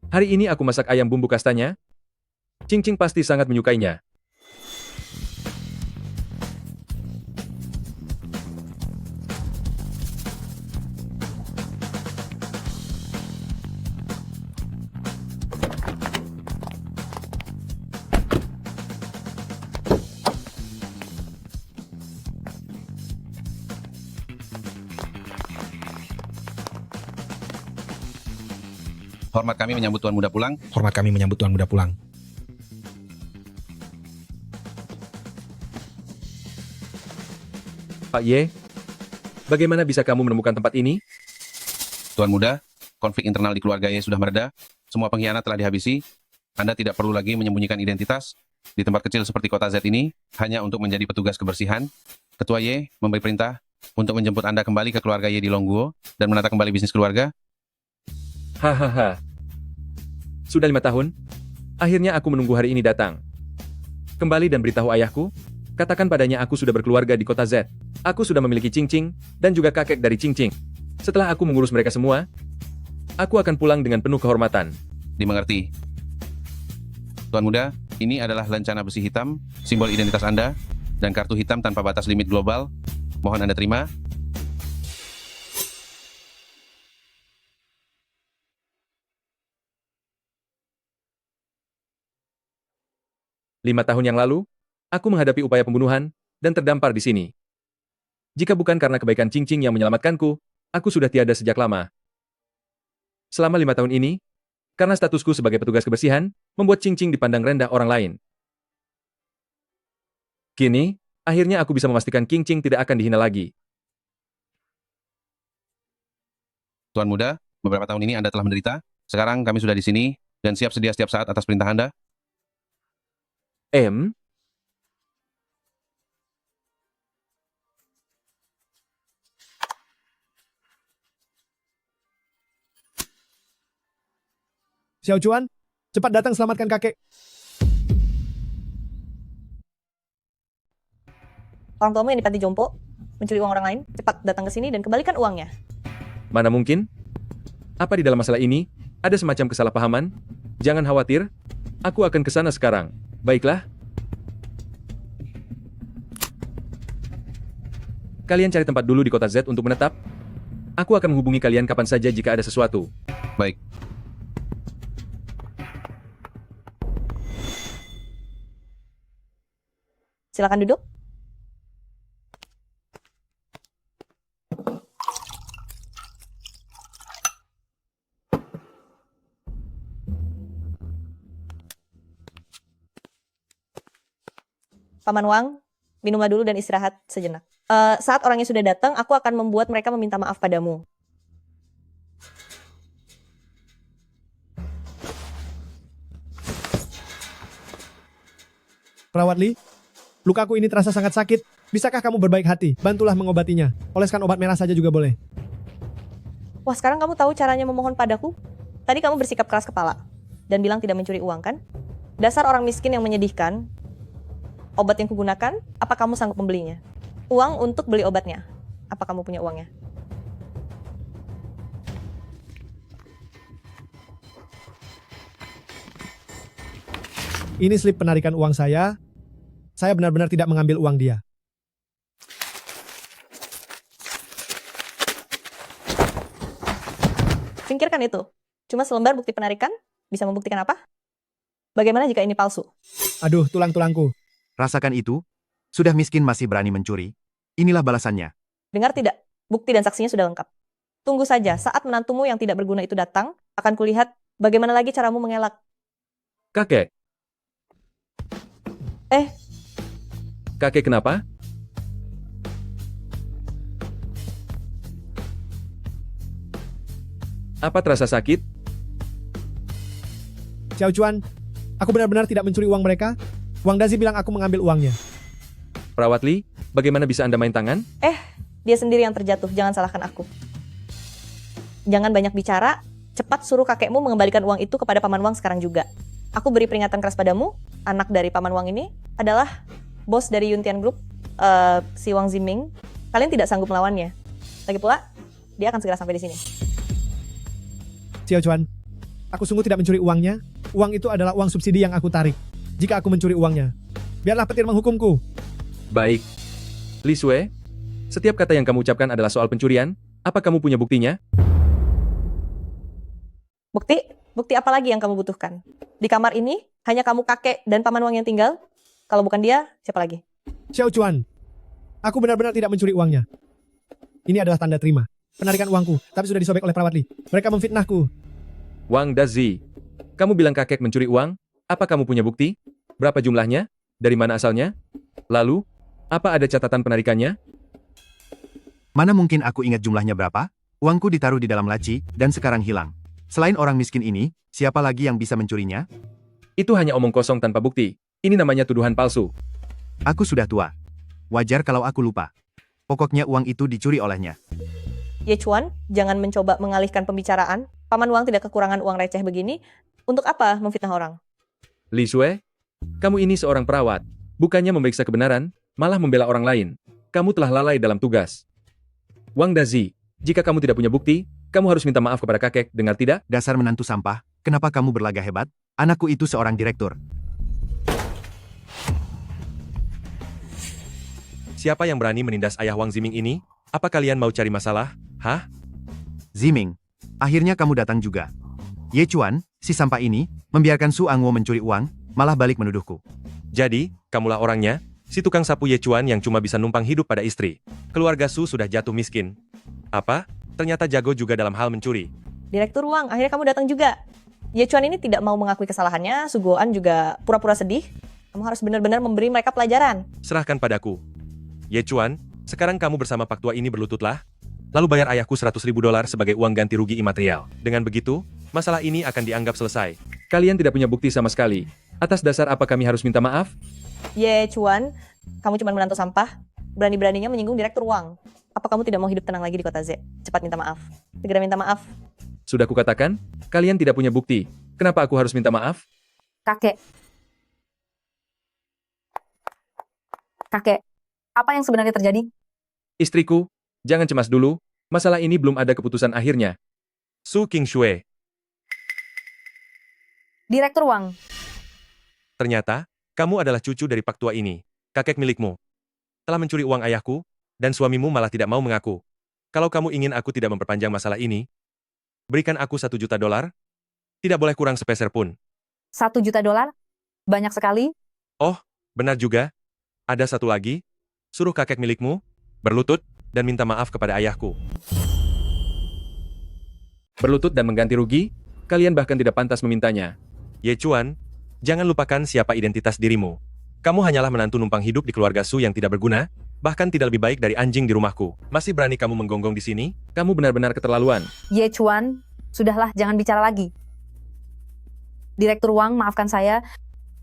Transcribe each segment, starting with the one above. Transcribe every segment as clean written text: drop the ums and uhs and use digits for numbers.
Hari ini aku masak ayam bumbu kastanya. Cing-cing pasti sangat menyukainya. Hormat kami menyambut Tuan Muda pulang. Hormat kami menyambut Tuan Muda pulang. Pak Ye, bagaimana bisa kamu menemukan tempat ini? Tuan Muda, konflik internal di keluarga Ye sudah mereda. Semua pengkhianat telah dihabisi. Anda tidak perlu lagi menyembunyikan identitas di tempat kecil seperti kota Z ini hanya untuk menjadi petugas kebersihan. Ketua Ye memberi perintah untuk menjemput Anda kembali ke keluarga Ye di Longguo dan menata kembali bisnis keluarga. Hahaha. Sudah 5 tahun, akhirnya aku menunggu hari ini datang. Kembali dan beritahu ayahku, katakan padanya aku sudah berkeluarga di kota Z. Aku sudah memiliki Cing-Cing, dan juga kakek dari Cing-Cing. Setelah aku mengurus mereka semua, aku akan pulang dengan penuh kehormatan. Dimengerti. Tuan Muda, ini adalah lencana besi hitam, simbol identitas Anda, dan kartu hitam tanpa batas limit global. Mohon Anda terima. 5 tahun yang lalu, aku menghadapi upaya pembunuhan, dan terdampar di sini. Jika bukan karena kebaikan Cing-Cing yang menyelamatkanku, aku sudah tiada sejak lama. Selama 5 tahun ini, karena statusku sebagai petugas kebersihan, membuat Cing-Cing dipandang rendah orang lain. Kini, akhirnya aku bisa memastikan Cing-Cing tidak akan dihina lagi. Tuan Muda, beberapa tahun ini Anda telah menderita. Sekarang kami sudah di sini, dan siap sedia setiap saat atas perintah Anda. M. Xiao Chuan, cepat datang selamatkan kakek. Orang tuamu yang di panti jompo mencuri uang orang lain, cepat datang ke sini dan kembalikan uangnya. Mana mungkin? Apa di dalam masalah ini, ada semacam kesalahpahaman? Jangan khawatir, aku akan ke sana sekarang. Baiklah. Kalian cari tempat dulu di kota Z untuk menetap. Aku akan menghubungi kalian kapan saja jika ada sesuatu. Baik. Silakan duduk. Paman Wang, minumlah dulu dan istirahat sejenak. Saat orangnya sudah datang, aku akan membuat mereka meminta maaf padamu. Perawat Li, lukaku ini terasa sangat sakit. Bisakah kamu berbaik hati? Bantulah mengobatinya. Oleskan obat merah saja juga boleh. Wah, sekarang kamu tahu caranya memohon padaku? Tadi kamu bersikap keras kepala dan bilang tidak mencuri uang, kan? Dasar orang miskin yang menyedihkan. Obat yang kugunakan, apa kamu sanggup membelinya? Uang untuk beli obatnya. Apa kamu punya uangnya? Ini slip penarikan uang saya. Saya benar-benar tidak mengambil uang dia. Singkirkan itu. Cuma selembar bukti penarikan, bisa membuktikan apa? Bagaimana jika ini palsu? Aduh, tulang-tulangku. Rasakan itu? Sudah miskin masih berani mencuri? Inilah balasannya. Dengar tidak? Bukti dan saksinya sudah lengkap. Tunggu saja, saat menantumu yang tidak berguna itu datang, akan kulihat bagaimana lagi caramu mengelak. Kakek. Eh, Kakek kenapa? Apa terasa sakit? Xiao Chuan, aku benar-benar tidak mencuri uang mereka. Wang Dazi bilang aku mengambil uangnya. Perawat Li, bagaimana bisa Anda main tangan? dia sendiri yang terjatuh, jangan salahkan aku. Jangan banyak bicara, cepat suruh kakekmu mengembalikan uang itu kepada Paman Wang sekarang juga. Aku beri peringatan keras padamu, anak dari Paman Wang ini adalah bos dari Yuntian Group, si Wang Ziming. Kalian tidak sanggup melawannya. Lagi pula, dia akan segera sampai di sini. Xiao Chuan, Aku sungguh tidak mencuri uangnya. Uang itu adalah uang subsidi yang aku tarik. Jika aku mencuri uangnya, biarlah petir menghukumku. Baik. Li Sue, setiap kata yang kamu ucapkan adalah soal pencurian. Apa kamu punya buktinya? Bukti? Bukti apa lagi yang kamu butuhkan? Di kamar ini, hanya kamu kakek dan paman Wang yang tinggal? Kalau bukan dia, siapa lagi? Xiao Chuan, aku benar-benar tidak mencuri uangnya. Ini adalah tanda terima. Penarikan uangku, tapi sudah disobek oleh perawat Li. Mereka memfitnahku. Wang Dazi, kamu bilang kakek mencuri uang? Apa kamu punya bukti? Berapa jumlahnya? Dari mana asalnya? Lalu, apa ada catatan penarikannya? Mana mungkin aku ingat jumlahnya berapa? Uangku ditaruh di dalam laci, dan sekarang hilang. Selain orang miskin ini, siapa lagi yang bisa mencurinya? Itu hanya omong kosong tanpa bukti. Ini namanya tuduhan palsu. Aku sudah tua. Wajar kalau aku lupa. Pokoknya uang itu dicuri olehnya. Ye Chuan, jangan mencoba mengalihkan pembicaraan. Paman Wang tidak kekurangan uang receh begini. Untuk apa memfitnah orang? Li Sue, kamu ini seorang perawat. Bukannya memeriksa kebenaran, malah membela orang lain. Kamu telah lalai dalam tugas. Wang Dazi, jika kamu tidak punya bukti, kamu harus minta maaf kepada kakek, dengar tidak? Dasar menantu sampah, kenapa kamu berlagak hebat? Anakku itu seorang direktur. Siapa yang berani menindas ayah Wang Ziming ini? Apa kalian mau cari masalah? Hah? Ziming, akhirnya kamu datang juga. Ye Chuan, si sampah ini, membiarkan Su Angwo mencuri uang, malah balik menuduhku. Jadi, kamulah orangnya? Si tukang sapu Ye Chuan yang cuma bisa numpang hidup pada istri. Keluarga Su sudah jatuh miskin. Apa? Ternyata jago juga dalam hal mencuri. Direktur Wang, akhirnya kamu datang juga. Ye Chuan ini tidak mau mengakui kesalahannya, Su Guoan juga pura-pura sedih. Kamu harus benar-benar memberi mereka pelajaran. Serahkan padaku. Ye Chuan, sekarang kamu bersama Pak Tua ini berlututlah. Lalu bayar ayahku $100.000 sebagai uang ganti rugi imaterial. Dengan begitu, masalah ini akan dianggap selesai. Kalian tidak punya bukti sama sekali. Atas dasar apa kami harus minta maaf? Ye Chuan, kamu cuma menantu sampah. Berani-beraninya menyinggung Direktur Wang. Apa kamu tidak mau hidup tenang lagi di kota Z? Cepat minta maaf. Segera minta maaf. Sudah kukatakan, kalian tidak punya bukti. Kenapa aku harus minta maaf? Kakek. Kakek, apa yang sebenarnya terjadi? Istriku, jangan cemas dulu. Masalah ini belum ada keputusan akhirnya. Su King Shui, Direktur Wang, ternyata, kamu adalah cucu dari Pak Tua ini. Kakek milikmu. Telah mencuri uang ayahku, dan suamimu malah tidak mau mengaku. Kalau kamu ingin aku tidak memperpanjang masalah ini, berikan aku $1 juta. Tidak boleh kurang sepeser pun. $1 juta? Banyak sekali. Oh, benar juga. Ada satu lagi. Suruh kakek milikmu berlutut dan minta maaf kepada ayahku. Berlutut dan mengganti rugi? Kalian bahkan tidak pantas memintanya. Ye Chuan, jangan lupakan siapa identitas dirimu. Kamu hanyalah menantu numpang hidup di keluarga Su yang tidak berguna, bahkan tidak lebih baik dari anjing di rumahku. Masih berani kamu menggonggong di sini? Kamu benar-benar keterlaluan. Ye Chuan, sudahlah, jangan bicara lagi. Direktur Wang, maafkan saya.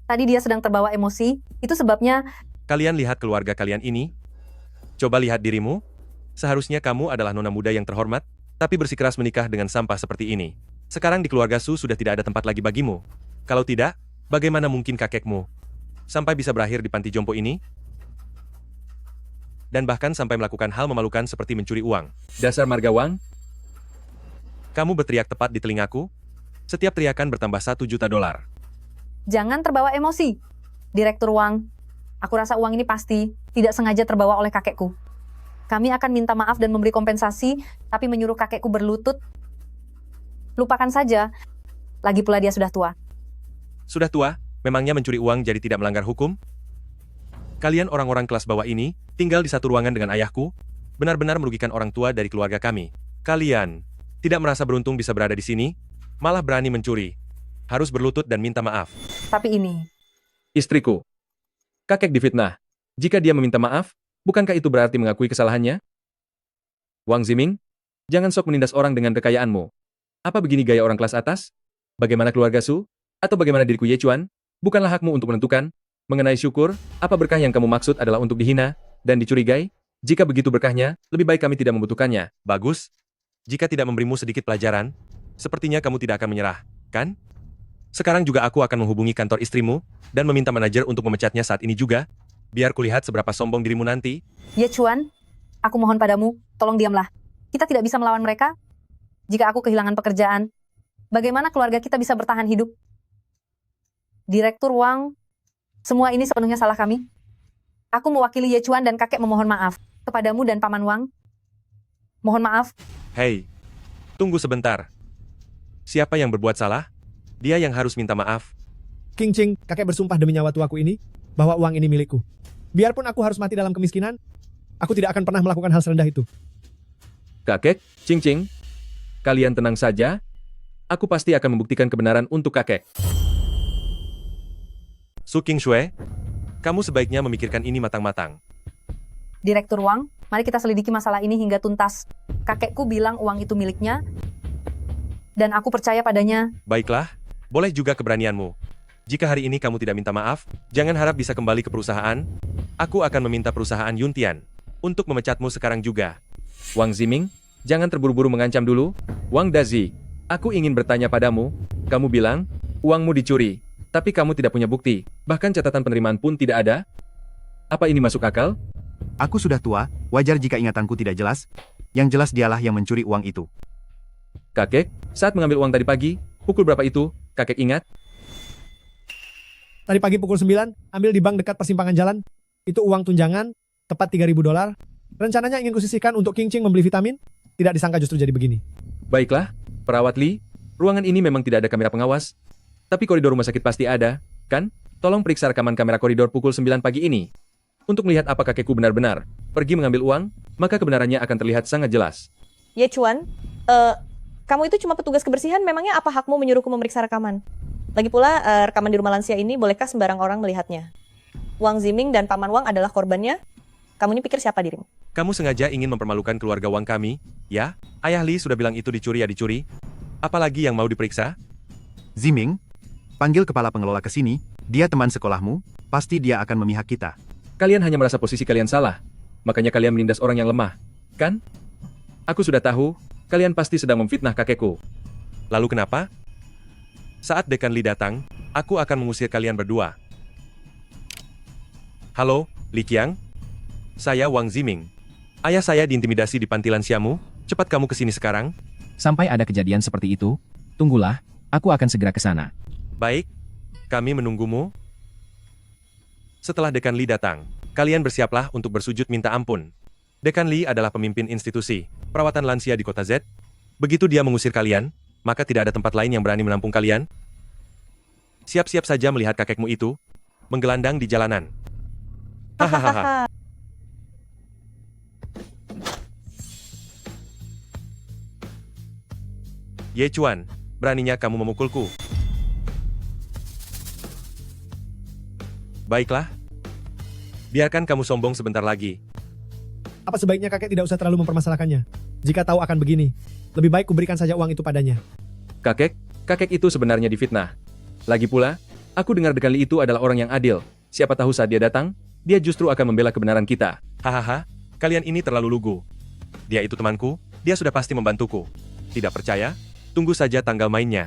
Tadi dia sedang terbawa emosi. Itu sebabnya. Kalian lihat keluarga kalian ini? Coba lihat dirimu. Seharusnya kamu adalah nona muda yang terhormat, tapi bersikeras menikah dengan sampah seperti ini. Sekarang di keluarga Su sudah tidak ada tempat lagi bagimu. Kalau tidak, bagaimana mungkin kakekmu sampai bisa berakhir di panti jompo ini? Dan bahkan sampai melakukan hal memalukan seperti mencuri uang. Dasar marga Wang. Kamu berteriak tepat di telingaku. Setiap teriakan bertambah $1 juta. Jangan terbawa emosi. Direktur Wang, aku rasa uang ini pasti tidak sengaja terbawa oleh kakekku. Kami akan minta maaf dan memberi kompensasi, tapi menyuruh kakekku berlutut. Lupakan saja. Lagi pula dia sudah tua. Sudah tua, memangnya mencuri uang jadi tidak melanggar hukum? Kalian orang-orang kelas bawah ini, tinggal di satu ruangan dengan ayahku, benar-benar merugikan orang tua dari keluarga kami. Kalian tidak merasa beruntung bisa berada di sini, malah berani mencuri. Harus berlutut dan minta maaf. Tapi ini, Istriku, kakek difitnah. Jika dia meminta maaf, bukankah itu berarti mengakui kesalahannya? Wang Ziming, jangan sok menindas orang dengan kekayaanmu. Apa begini gaya orang kelas atas? Bagaimana keluarga Su? Atau bagaimana diriku Ye Chuan? Bukanlah hakmu untuk menentukan. Mengenai syukur, apa berkah yang kamu maksud adalah untuk dihina dan dicurigai? Jika begitu berkahnya, lebih baik kami tidak membutuhkannya. Bagus. Jika tidak memberimu sedikit pelajaran, sepertinya kamu tidak akan menyerah, kan? Sekarang juga aku akan menghubungi kantor istrimu dan meminta manajer untuk memecatnya saat ini juga. Biar kulihat seberapa sombong dirimu nanti. Ye Chuan, aku mohon padamu, tolong diamlah. Kita tidak bisa melawan mereka. Jika aku kehilangan pekerjaan, Bagaimana keluarga kita bisa bertahan hidup? Direktur Wang, semua ini sepenuhnya salah kami. Aku mewakili Ye Chuan dan kakek memohon maaf kepadamu dan Paman Wang. Mohon maaf. Hei, tunggu sebentar. Siapa yang berbuat salah? Dia yang harus minta maaf. King Ching, kakek bersumpah demi nyawa tuaku ini, bahwa uang ini milikku. Biarpun aku harus mati dalam kemiskinan, aku tidak akan pernah melakukan hal serendah itu. Kakek, Cing Cing, kalian tenang saja. Aku pasti akan membuktikan kebenaran untuk kakek. Su King Shui, kamu sebaiknya memikirkan ini matang-matang. Direktur Wang, mari kita selidiki masalah ini hingga tuntas. Kakekku bilang uang itu miliknya, dan aku percaya padanya. Baiklah, boleh juga keberanianmu. Jika hari ini kamu tidak minta maaf, jangan harap bisa kembali ke perusahaan. Aku akan meminta perusahaan Yuntian untuk memecatmu sekarang juga. Wang Ziming, jangan terburu-buru mengancam dulu. Wang Dazi, aku ingin bertanya padamu. Kamu bilang, uangmu dicuri, tapi kamu tidak punya bukti. Bahkan catatan penerimaan pun tidak ada. Apa ini masuk akal? Aku sudah tua, wajar jika ingatanku tidak jelas. Yang jelas dialah yang mencuri uang itu. Kakek, saat mengambil uang tadi pagi, pukul berapa itu? Kakek ingat? Tadi pagi pukul 9, ambil di bank dekat persimpangan jalan. Itu uang tunjangan, tepat $3.000. Rencananya ingin kusisihkan untuk King Ching membeli vitamin. Tidak disangka justru jadi begini. Baiklah, perawat Li, ruangan ini memang tidak ada kamera pengawas. Tapi koridor rumah sakit pasti ada, kan? Tolong periksa rekaman kamera koridor pukul 9 pagi ini. Untuk melihat apa kakekku benar-benar pergi mengambil uang, maka kebenarannya akan terlihat sangat jelas. Ye Chuan, kamu itu cuma petugas kebersihan, memangnya apa hakmu menyuruhku memeriksa rekaman? Lagi pula, rekaman di rumah lansia ini bolehkah sembarang orang melihatnya? Wang Ziming dan Paman Wang adalah korbannya. Kamu ini pikir siapa dirimu? Kamu sengaja ingin mempermalukan keluarga Wang kami, ya? Ayah Li sudah bilang itu dicuri ya dicuri. Apalagi yang mau diperiksa? Ziming, panggil kepala pengelola ke sini. Dia teman sekolahmu, pasti dia akan memihak kita. Kalian hanya merasa posisi kalian salah, makanya kalian menindas orang yang lemah, kan? Aku sudah tahu, kalian pasti sedang memfitnah kakekku. Lalu kenapa? Saat Dekan Li datang, aku akan mengusir kalian berdua. Halo, Li Qiang? Saya Wang Ziming. Ayah saya diintimidasi di panti lansiamu. Cepat kamu ke sini sekarang. Sampai ada kejadian seperti itu, tunggulah, aku akan segera ke sana. Baik, kami menunggumu. Setelah Dekan Li datang, kalian bersiaplah untuk bersujud minta ampun. Dekan Li adalah pemimpin institusi perawatan lansia di kota Z. Begitu dia mengusir kalian, maka tidak ada tempat lain yang berani menampung kalian. Siap-siap saja melihat kakekmu itu menggelandang di jalanan. Hahaha. Ye Chuan, beraninya kamu memukulku. Baiklah. Biarkan kamu sombong sebentar lagi. Apa sebaiknya kakek tidak usah terlalu mempermasalahkannya? Jika tahu akan begini, lebih baik kuberikan saja uang itu padanya. Kakek itu sebenarnya difitnah. Lagi pula, aku dengar Dekan Li itu adalah orang yang adil. Siapa tahu saat dia datang, dia justru akan membela kebenaran kita. Hahaha, kalian ini terlalu lugu. Dia itu temanku, dia sudah pasti membantuku. Tidak percaya? Tunggu saja tanggal mainnya.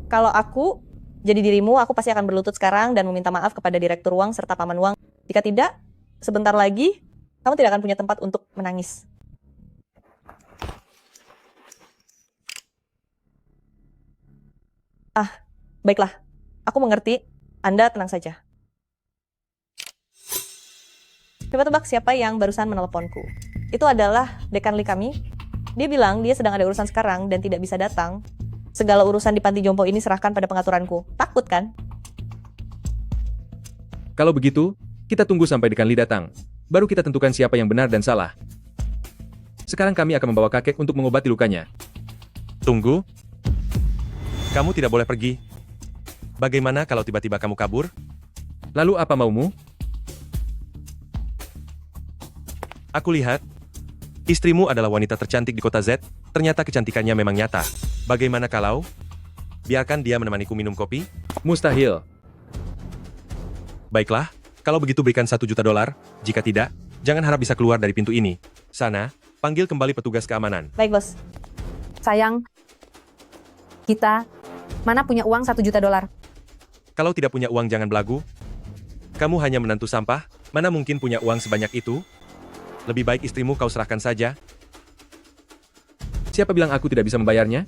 Kalau aku jadi dirimu, aku pasti akan berlutut sekarang dan meminta maaf kepada Direktur Wang serta Paman Wang. Jika tidak, sebentar lagi, kamu tidak akan punya tempat untuk menangis. Baiklah. Aku mengerti. Anda tenang saja. Coba tebak siapa yang barusan meneleponku. Itu adalah Dekan Li kami. Dia bilang dia sedang ada urusan sekarang dan tidak bisa datang. Segala urusan di panti jompo ini serahkan pada pengaturanku. Takut kan? Kalau begitu, kita tunggu sampai Dekan Li datang. Baru kita tentukan siapa yang benar dan salah. Sekarang kami akan membawa kakek untuk mengobati lukanya. Tunggu. Kamu tidak boleh pergi. Bagaimana kalau tiba-tiba kamu kabur? Lalu apa maumu? Aku lihat. Istrimu adalah wanita tercantik di kota Z. Ternyata kecantikannya memang nyata. Bagaimana kalau biarkan dia menemaniku minum kopi? Mustahil. Baiklah, kalau begitu berikan $1 juta. Jika tidak, jangan harap bisa keluar dari pintu ini. Sana, panggil kembali petugas keamanan. Baik, bos. Sayang, kita mana punya uang $1 juta? Kalau tidak punya uang jangan belagu. Kamu hanya menantu sampah, mana mungkin punya uang sebanyak itu? Lebih baik istrimu kau serahkan saja. Siapa bilang aku tidak bisa membayarnya?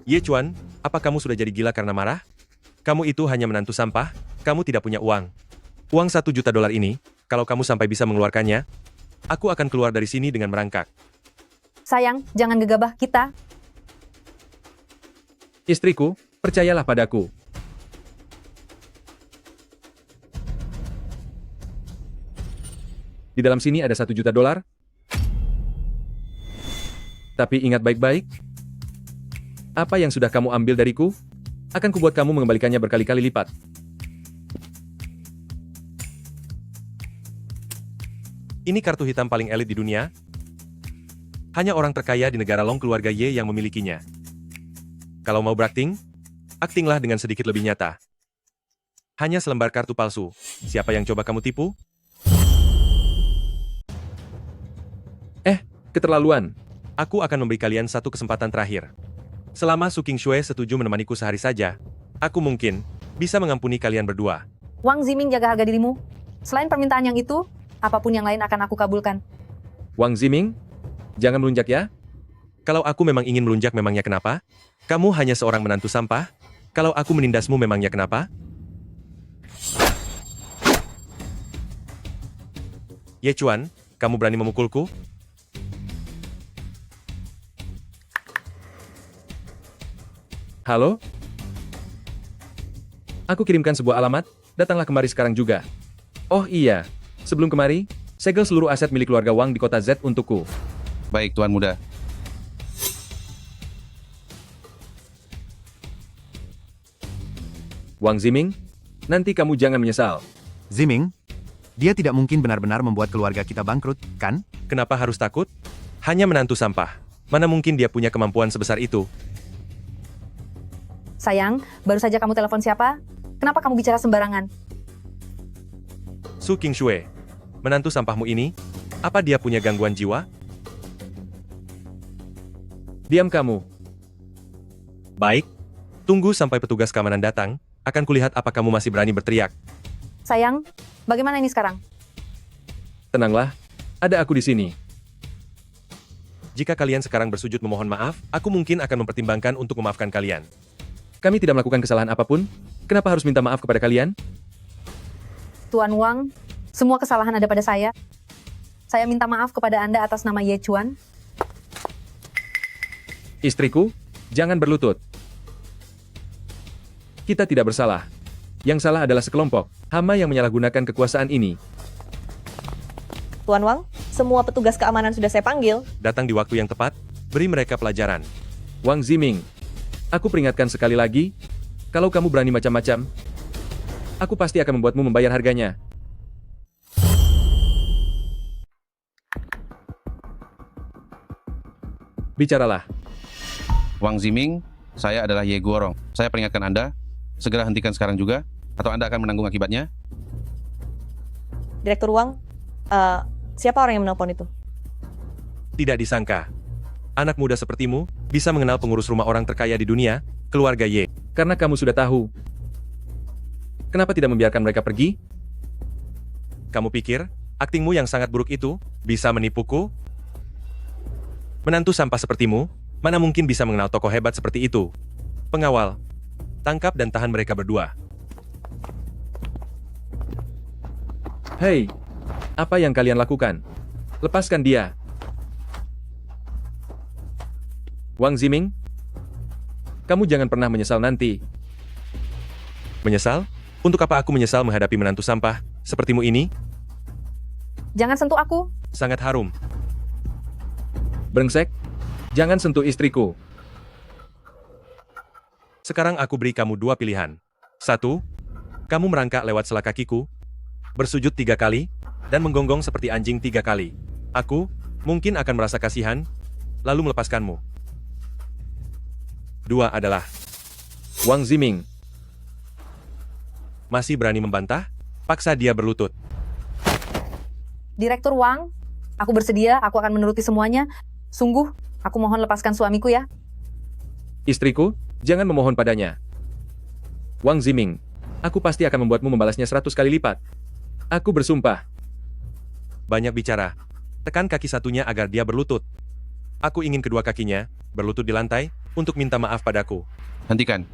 Ye Chuan, apa kamu sudah jadi gila karena marah? Kamu itu hanya menantu sampah, kamu tidak punya uang. Uang $1 juta ini, kalau kamu sampai bisa mengeluarkannya, aku akan keluar dari sini dengan merangkak. Sayang, jangan gegabah kita. Istriku, percayalah padaku. Di dalam sini ada $1 juta. Tapi ingat baik-baik, apa yang sudah kamu ambil dariku, akan kubuat kamu mengembalikannya berkali-kali lipat. Ini kartu hitam paling elit di dunia. Hanya orang terkaya di negara Long keluarga Ye yang memilikinya. Kalau mau berakting, aktinglah dengan sedikit lebih nyata. Hanya selembar kartu palsu. Siapa yang coba kamu tipu? Keterlaluan. Aku akan memberi kalian satu kesempatan terakhir. Selama Su Qingshui setuju menemaniku sehari saja, aku mungkin bisa mengampuni kalian berdua. Wang Ziming, jaga harga dirimu. Selain permintaan yang itu, apapun yang lain akan aku kabulkan. Wang Ziming, jangan melunjak ya. Kalau aku memang ingin melunjak memangnya kenapa? Kamu hanya seorang menantu sampah. Kalau aku menindasmu memangnya kenapa? Ye Chuan, kamu berani memukulku? Halo? Aku kirimkan sebuah alamat, datanglah kemari sekarang juga. Oh iya, sebelum kemari, segel seluruh aset milik keluarga Wang di kota Z untukku. Baik, Tuan Muda. Wang Ziming, nanti kamu jangan menyesal. Ziming, dia tidak mungkin benar-benar membuat keluarga kita bangkrut, kan? Kenapa harus takut? Hanya menantu sampah. Mana mungkin dia punya kemampuan sebesar itu? Sayang, baru saja kamu telepon siapa? Kenapa kamu bicara sembarangan? Su Qingshui, menantu sampahmu ini, apa dia punya gangguan jiwa? Diam kamu. Baik, tunggu sampai petugas keamanan datang, akan kulihat apa kamu masih berani berteriak. Sayang, bagaimana ini sekarang? Tenanglah, ada aku di sini. Jika kalian sekarang bersujud memohon maaf, aku mungkin akan mempertimbangkan untuk memaafkan kalian. Kami tidak melakukan kesalahan apapun, kenapa harus minta maaf kepada kalian? Tuan Wang, semua kesalahan ada pada saya. Saya minta maaf kepada Anda atas nama Ye Chuan. Istriku, jangan berlutut. Kita tidak bersalah. Yang salah adalah sekelompok hama yang menyalahgunakan kekuasaan ini. Tuan Wang, semua petugas keamanan sudah saya panggil. Datang di waktu yang tepat, beri mereka pelajaran. Wang Ziming, aku peringatkan sekali lagi, kalau kamu berani macam-macam, aku pasti akan membuatmu membayar harganya. Bicaralah. Wang Ziming, saya adalah Ye Guorong. Saya peringatkan Anda, segera hentikan sekarang juga, atau Anda akan menanggung akibatnya. Direktur Wang, siapa orang yang menelpon itu? Tidak disangka. Anak muda sepertimu, bisa mengenal pengurus rumah orang terkaya di dunia, keluarga Ye. Karena kamu sudah tahu. Kenapa tidak membiarkan mereka pergi? Kamu pikir, aktingmu yang sangat buruk itu, bisa menipuku? Menantu sampah sepertimu, mana mungkin bisa mengenal tokoh hebat seperti itu? Pengawal, tangkap dan tahan mereka berdua. Hei, apa yang kalian lakukan? Lepaskan dia. Wang Ziming, kamu jangan pernah menyesal nanti. Menyesal? Untuk apa aku menyesal menghadapi menantu sampah, sepertimu ini? Jangan sentuh aku. Sangat harum. Brengsek, jangan sentuh istriku. Sekarang aku beri kamu dua pilihan. 1. Kamu merangkak lewat sela kakiku, bersujud 3 kali, dan menggonggong seperti anjing 3 kali. Aku, mungkin akan merasa kasihan, lalu melepaskanmu. 2 adalah, Wang Ziming, masih berani membantah? Paksa dia berlutut. Direktur Wang, aku bersedia, aku akan menuruti semuanya. Sungguh, aku mohon lepaskan suamiku ya. istriku, jangan memohon padanya. Wang Ziming, aku pasti akan membuatmu membalasnya 100 kali lipat. Aku bersumpah. Banyak bicara. Tekan kaki satunya agar dia berlutut. Aku ingin kedua kakinya berlutut di lantai untuk minta maaf padaku. Hentikan.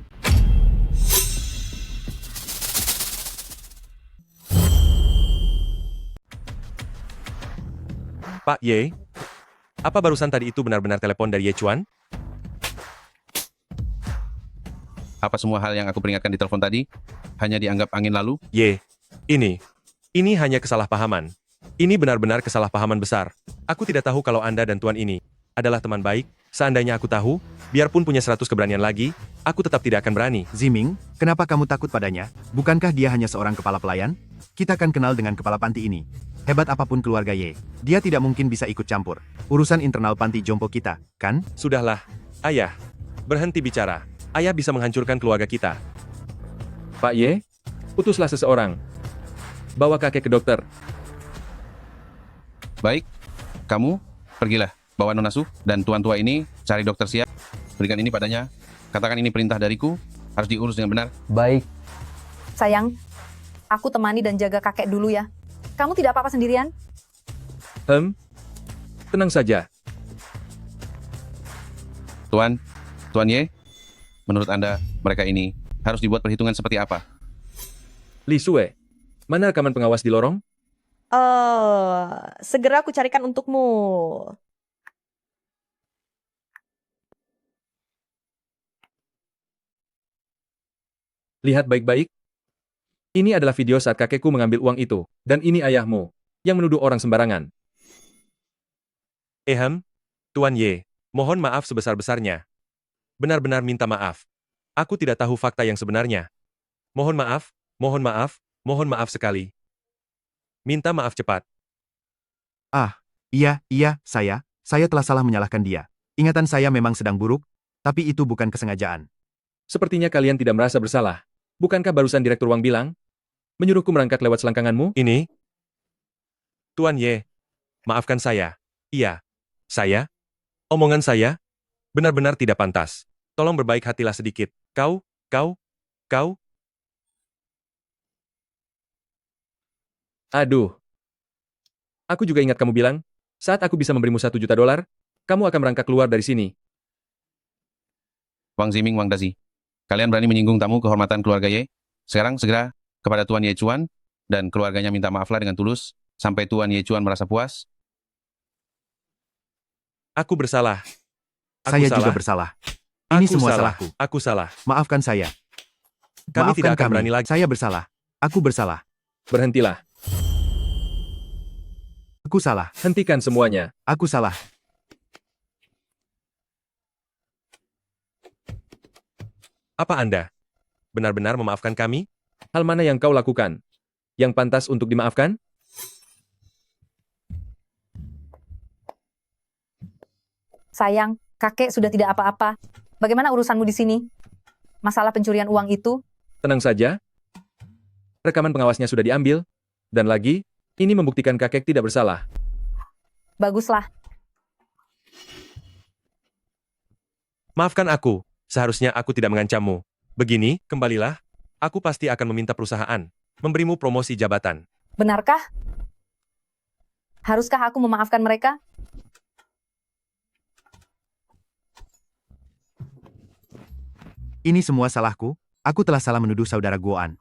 Pak Ye, apa barusan tadi itu benar-benar telepon dari Ye Chuan? Apa semua hal yang aku peringatkan di telepon tadi hanya dianggap angin lalu? Ye, ini hanya kesalahpahaman. Ini benar-benar kesalahpahaman besar. Aku tidak tahu kalau Anda dan Tuan ini adalah teman baik. Seandainya aku tahu, biarpun punya 100 keberanian lagi, aku tetap tidak akan berani. Ziming, kenapa kamu takut padanya? Bukankah dia hanya seorang kepala pelayan? Kita kan kenal dengan kepala panti ini. Hebat apapun keluarga Ye, dia tidak mungkin bisa ikut campur urusan internal panti jompo kita, kan? Sudahlah, Ayah. Berhenti bicara. Ayah bisa menghancurkan keluarga kita. Pak Ye, utuslah seseorang. Bawa kakek ke dokter. Baik, kamu pergilah. Bawa Nona Su dan tuan tua ini cari dokter siap. Berikan ini padanya. Katakan ini perintah dariku. Harus diurus dengan benar. Baik. Sayang, aku temani dan jaga kakek dulu ya. Kamu tidak apa-apa sendirian? Tenang saja. Tuan Ye, menurut Anda mereka ini harus dibuat perhitungan seperti apa? Li Sue, mana rekaman pengawas di lorong? Segera aku carikan untukmu. Lihat baik-baik. Ini adalah video saat kakekku mengambil uang itu. Dan ini ayahmu, yang menuduh orang sembarangan. Tuan Ye, mohon maaf sebesar-besarnya. Benar-benar minta maaf. Aku tidak tahu fakta yang sebenarnya. Mohon maaf, mohon maaf, mohon maaf sekali. Minta maaf cepat. Iya, saya telah salah menyalahkan dia. Ingatan saya memang sedang buruk, tapi itu bukan kesengajaan. Sepertinya kalian tidak merasa bersalah. Bukankah barusan Direktur Wang bilang, menyuruhku merangkak lewat selangkanganmu? Ini? Tuan Ye, maafkan saya. Iya, saya? Omongan saya? Benar-benar tidak pantas. Tolong berbaik hatilah sedikit. Kau. Aduh. Aku juga ingat kamu bilang, saat aku bisa memberimu $1 juta, kamu akan merangkak keluar dari sini. Wang Ziming, Wang Dazi. Kalian berani menyinggung tamu kehormatan keluarga Ye? Sekarang segera kepada Tuan Ye Chuan dan keluarganya minta maaflah dengan tulus sampai Tuan Ye Chuan merasa puas. Aku bersalah. Saya juga bersalah. Ini Aku semua salah. salahku. Aku salah. Maafkan saya. Kami Maafkan tidak akan kami. berani lagi. Saya bersalah. Aku bersalah. Berhentilah. Aku salah. Hentikan semuanya. Aku salah. Apa Anda benar-benar memaafkan kami? Hal mana yang kau lakukan? Yang pantas untuk dimaafkan? Sayang, kakek sudah tidak apa-apa. Bagaimana urusanmu di sini? Masalah pencurian uang itu? Tenang saja. Rekaman pengawasnya sudah diambil. Dan lagi, ini membuktikan kakek tidak bersalah. Baguslah. Maafkan aku. Seharusnya aku tidak mengancammu. Begini, kembalilah. Aku pasti akan meminta perusahaan memberimu promosi jabatan. Benarkah? Haruskah aku memaafkan mereka? Ini semua salahku. Aku telah salah menuduh saudara Guoan.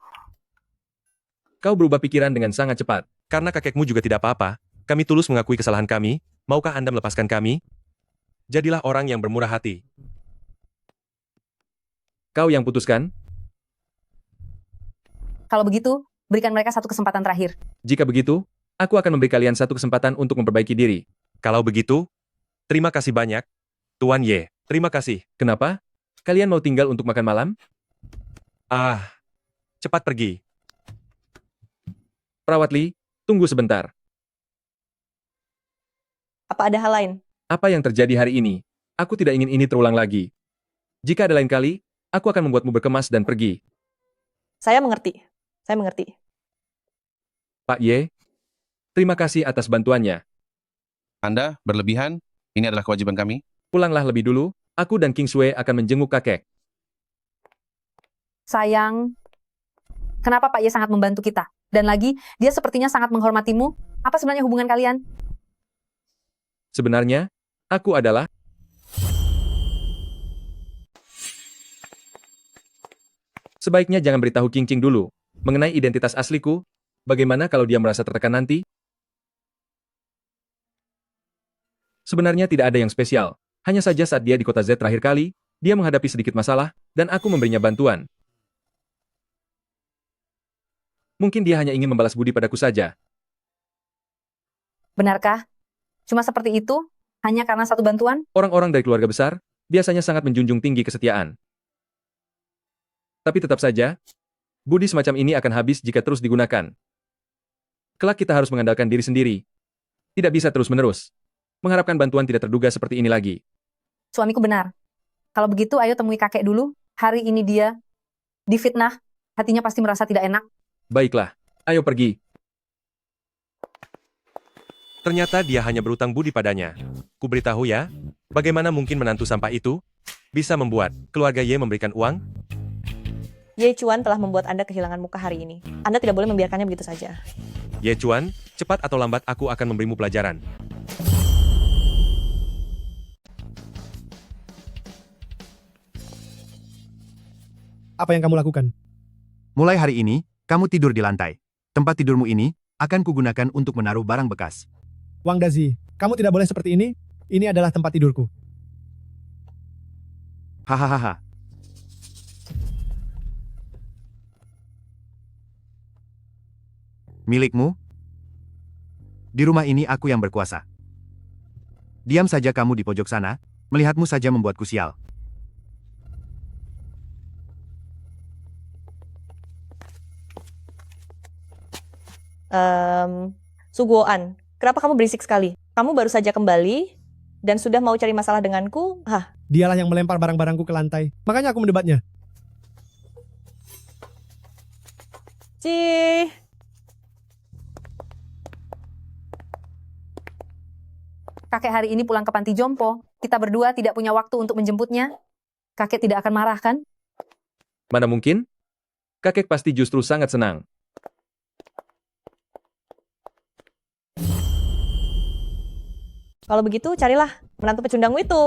Kau berubah pikiran dengan sangat cepat. Karena kakekmu juga tidak apa-apa, kami tulus mengakui kesalahan kami. Maukah Anda melepaskan kami? Jadilah orang yang bermurah hati. Kau yang putuskan? Kalau begitu, berikan mereka satu kesempatan terakhir. Jika begitu, aku akan memberi kalian satu kesempatan untuk memperbaiki diri. Kalau begitu, terima kasih banyak, Tuan Ye. Terima kasih. Kenapa? Kalian mau tinggal untuk makan malam? Cepat pergi. Perawat Li, tunggu sebentar. Apa ada hal lain? Apa yang terjadi hari ini? Aku tidak ingin ini terulang lagi. Jika ada lain kali, aku akan membuatmu berkemas dan pergi. Saya mengerti. Saya mengerti. Pak Ye, terima kasih atas bantuannya. Anda berlebihan. Ini adalah kewajiban kami. Pulanglah lebih dulu, aku dan King Sui akan menjenguk kakek. Sayang, kenapa Pak Ye sangat membantu kita? Dan lagi, dia sepertinya sangat menghormatimu. Apa sebenarnya hubungan kalian? Sebenarnya, aku adalah... Sebaiknya jangan beritahu Qingqing dulu mengenai identitas asliku. Bagaimana kalau dia merasa tertekan nanti? Sebenarnya tidak ada yang spesial. Hanya saja saat dia di kota Z terakhir kali, dia menghadapi sedikit masalah, dan aku memberinya bantuan. Mungkin dia hanya ingin membalas budi padaku saja. Benarkah? Cuma seperti itu? Hanya karena satu bantuan? Orang-orang dari keluarga besar biasanya sangat menjunjung tinggi kesetiaan. Tapi tetap saja, budi semacam ini akan habis jika terus digunakan. Kelak kita harus mengandalkan diri sendiri. Tidak bisa terus-menerus mengharapkan bantuan tidak terduga seperti ini lagi. Suamiku benar. Kalau begitu, ayo temui kakek dulu. Hari ini dia difitnah. Hatinya pasti merasa tidak enak. Baiklah, ayo pergi. Ternyata dia hanya berutang budi padanya. Ku beritahu ya, bagaimana mungkin menantu sampah itu bisa membuat keluarga Ye memberikan uang? Ye Chuan telah membuat Anda kehilangan muka hari ini. Anda tidak boleh membiarkannya begitu saja. Ye Chuan, cepat atau lambat aku akan memberimu pelajaran. Apa yang kamu lakukan? Mulai hari ini, kamu tidur di lantai. Tempat tidurmu ini akan kugunakan untuk menaruh barang bekas. Wang Dazi, kamu tidak boleh seperti ini. Ini adalah tempat tidurku. Hahaha. Milikmu? Di rumah ini aku yang berkuasa. Diam saja kamu di pojok sana, melihatmu saja membuatku sial. Suguoan, kenapa kamu berisik sekali? Kamu baru saja kembali dan sudah mau cari masalah denganku? Hah, Dialah yang melempar barang-barangku ke lantai. Makanya aku mendebatnya. Cih. Kakek hari ini pulang ke panti jompo. Kita berdua tidak punya waktu untuk menjemputnya. Kakek tidak akan marah, kan? Mana mungkin? Kakek pasti justru sangat senang. Kalau begitu, carilah menantu pecundangmu itu.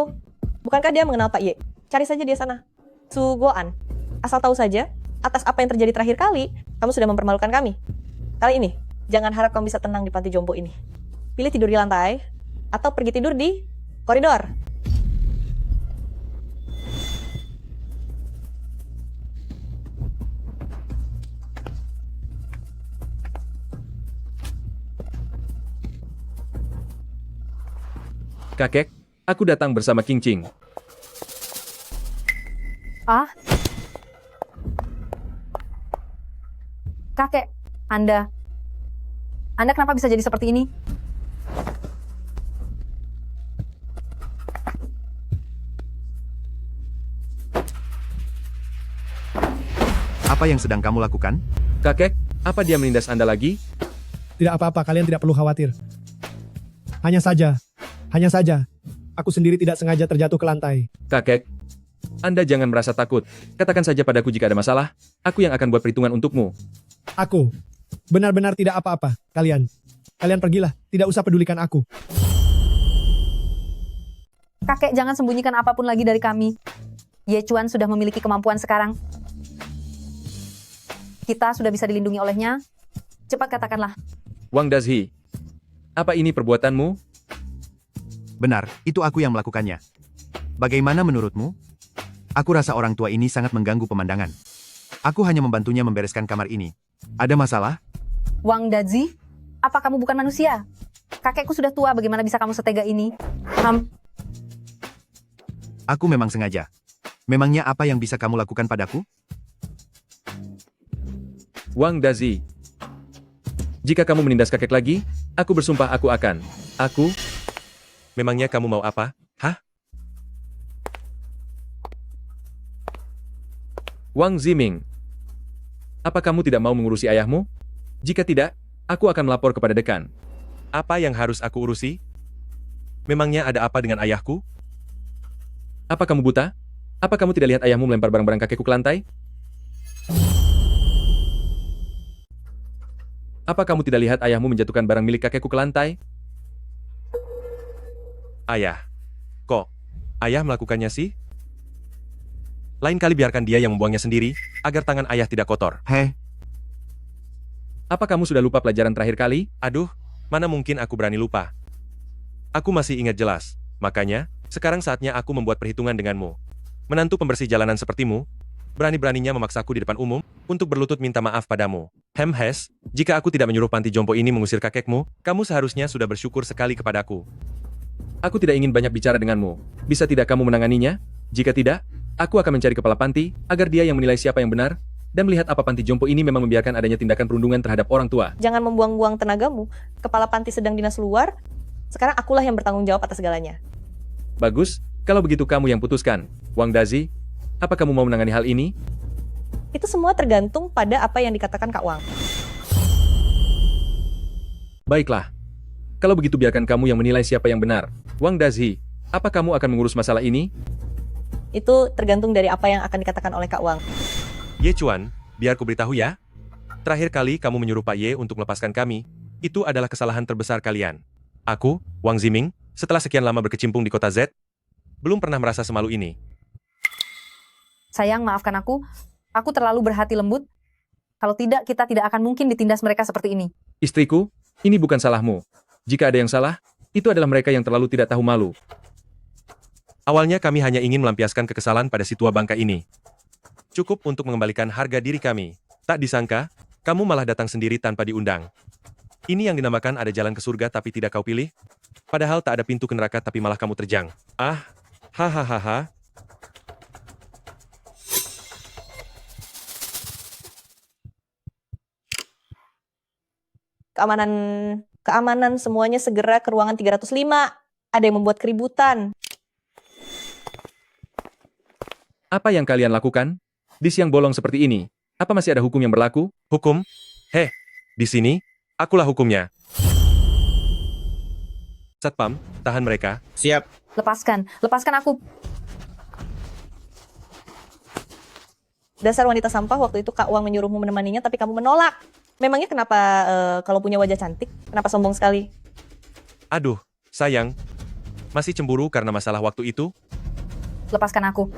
Bukankah dia mengenal Pak Ye? Cari saja dia sana. Suguoan, asal tahu saja, atas apa yang terjadi terakhir kali, kamu sudah mempermalukan kami. Kali ini, jangan harap kamu bisa tenang di panti jompo ini. Pilih tidur di lantai, atau pergi tidur di koridor. Kakek, aku datang bersama Qingqing. Ah? Kakek, Anda kenapa bisa jadi seperti ini? Apa yang sedang kamu lakukan? Kakek, apa dia menindas Anda lagi? Tidak apa-apa, kalian tidak perlu khawatir. Hanya saja, aku sendiri tidak sengaja terjatuh ke lantai. Kakek, Anda jangan merasa takut. Katakan saja padaku jika ada masalah, aku yang akan buat perhitungan untukmu. Aku benar-benar tidak apa-apa. Kalian pergilah, tidak usah pedulikan aku. Kakek, jangan sembunyikan apapun lagi dari kami. Ye Chuan sudah memiliki kemampuan sekarang. Kita sudah bisa dilindungi olehnya. Cepat katakanlah. Wang Dazhi, apa ini perbuatanmu? Benar, itu aku yang melakukannya. Bagaimana menurutmu? Aku rasa orang tua ini sangat mengganggu pemandangan. Aku hanya membantunya membereskan kamar ini. Ada masalah? Wang Dazi, apa kamu bukan manusia? Kakekku sudah tua, bagaimana bisa kamu setega ini? Aku memang sengaja. Memangnya apa yang bisa kamu lakukan padaku? Wang Dazi, jika kamu menindas kakek lagi, aku bersumpah aku akan. Memangnya kamu mau apa? Hah? Wang Ziming, apa kamu tidak mau mengurusi ayahmu? Jika tidak, aku akan melapor kepada dekan. Apa yang harus aku urusi? Memangnya ada apa dengan ayahku? Apa kamu buta? Apa kamu tidak lihat ayahmu melempar barang-barang kakekku ke lantai? Apa kamu tidak lihat ayahmu menjatuhkan barang milik kakekku ke lantai? Ayah. Kok ayah melakukannya sih? Lain kali biarkan dia yang membuangnya sendiri, agar tangan ayah tidak kotor. Heh, Apa kamu sudah lupa pelajaran terakhir kali? Aduh, mana mungkin aku berani lupa. Aku masih ingat jelas. Makanya, sekarang saatnya aku membuat perhitungan denganmu. Menantu pembersih jalanan sepertimu, berani-beraninya memaksaku di depan umum untuk berlutut minta maaf padamu. Hes, jika aku tidak menyuruh panti jompo ini mengusir kakekmu, kamu seharusnya sudah bersyukur sekali kepadaku. Aku tidak ingin banyak bicara denganmu. Bisa tidak kamu menanganinya? Jika tidak, aku akan mencari kepala panti, agar dia yang menilai siapa yang benar, dan melihat apa panti jompo ini memang membiarkan adanya tindakan perundungan terhadap orang tua. Jangan membuang-buang tenagamu. Kepala panti sedang dinas luar. Sekarang akulah yang bertanggung jawab atas segalanya. Bagus, kalau begitu kamu yang putuskan. Wang Dazi, apa kamu mau menangani hal ini? Itu semua tergantung pada apa yang dikatakan Kak Wang. Baiklah. Kalau begitu biarkan kamu yang menilai siapa yang benar. Wang Dazi, apa kamu akan mengurus masalah ini? Itu tergantung dari apa yang akan dikatakan oleh Kak Wang. Ye Chuan, biar ku beritahu ya. Terakhir kali kamu menyuruh Pak Ye untuk melepaskan kami, itu adalah kesalahan terbesar kalian. Aku, Wang Ziming, setelah sekian lama berkecimpung di kota Z, belum pernah merasa semalu ini. Sayang, maafkan aku. Aku terlalu berhati lembut. Kalau tidak, kita tidak akan mungkin ditindas mereka seperti ini. Istriku, ini bukan salahmu. Jika ada yang salah, itu adalah mereka yang terlalu tidak tahu malu. Awalnya kami hanya ingin melampiaskan kekesalan pada si tua bangka ini. Cukup untuk mengembalikan harga diri kami. Tak disangka, kamu malah datang sendiri tanpa diundang. Ini yang dinamakan ada jalan ke surga tapi tidak kau pilih? Padahal tak ada pintu ke neraka tapi malah kamu terjang. Ah, hahaha. Keamanan semuanya segera ke ruangan 305. Ada yang membuat keributan. Apa yang kalian lakukan? Di siang bolong seperti ini, apa masih ada hukum yang berlaku? Hukum? Heh, di sini, akulah hukumnya. Satpam, tahan mereka. Siap. Lepaskan aku. Dasar wanita sampah, waktu itu Kak Wang menyuruhmu menemaninya tapi kamu menolak. Memangnya kenapa kalau punya wajah cantik, kenapa sombong sekali? Aduh, sayang. Masih cemburu karena masalah waktu itu? Lepaskan aku.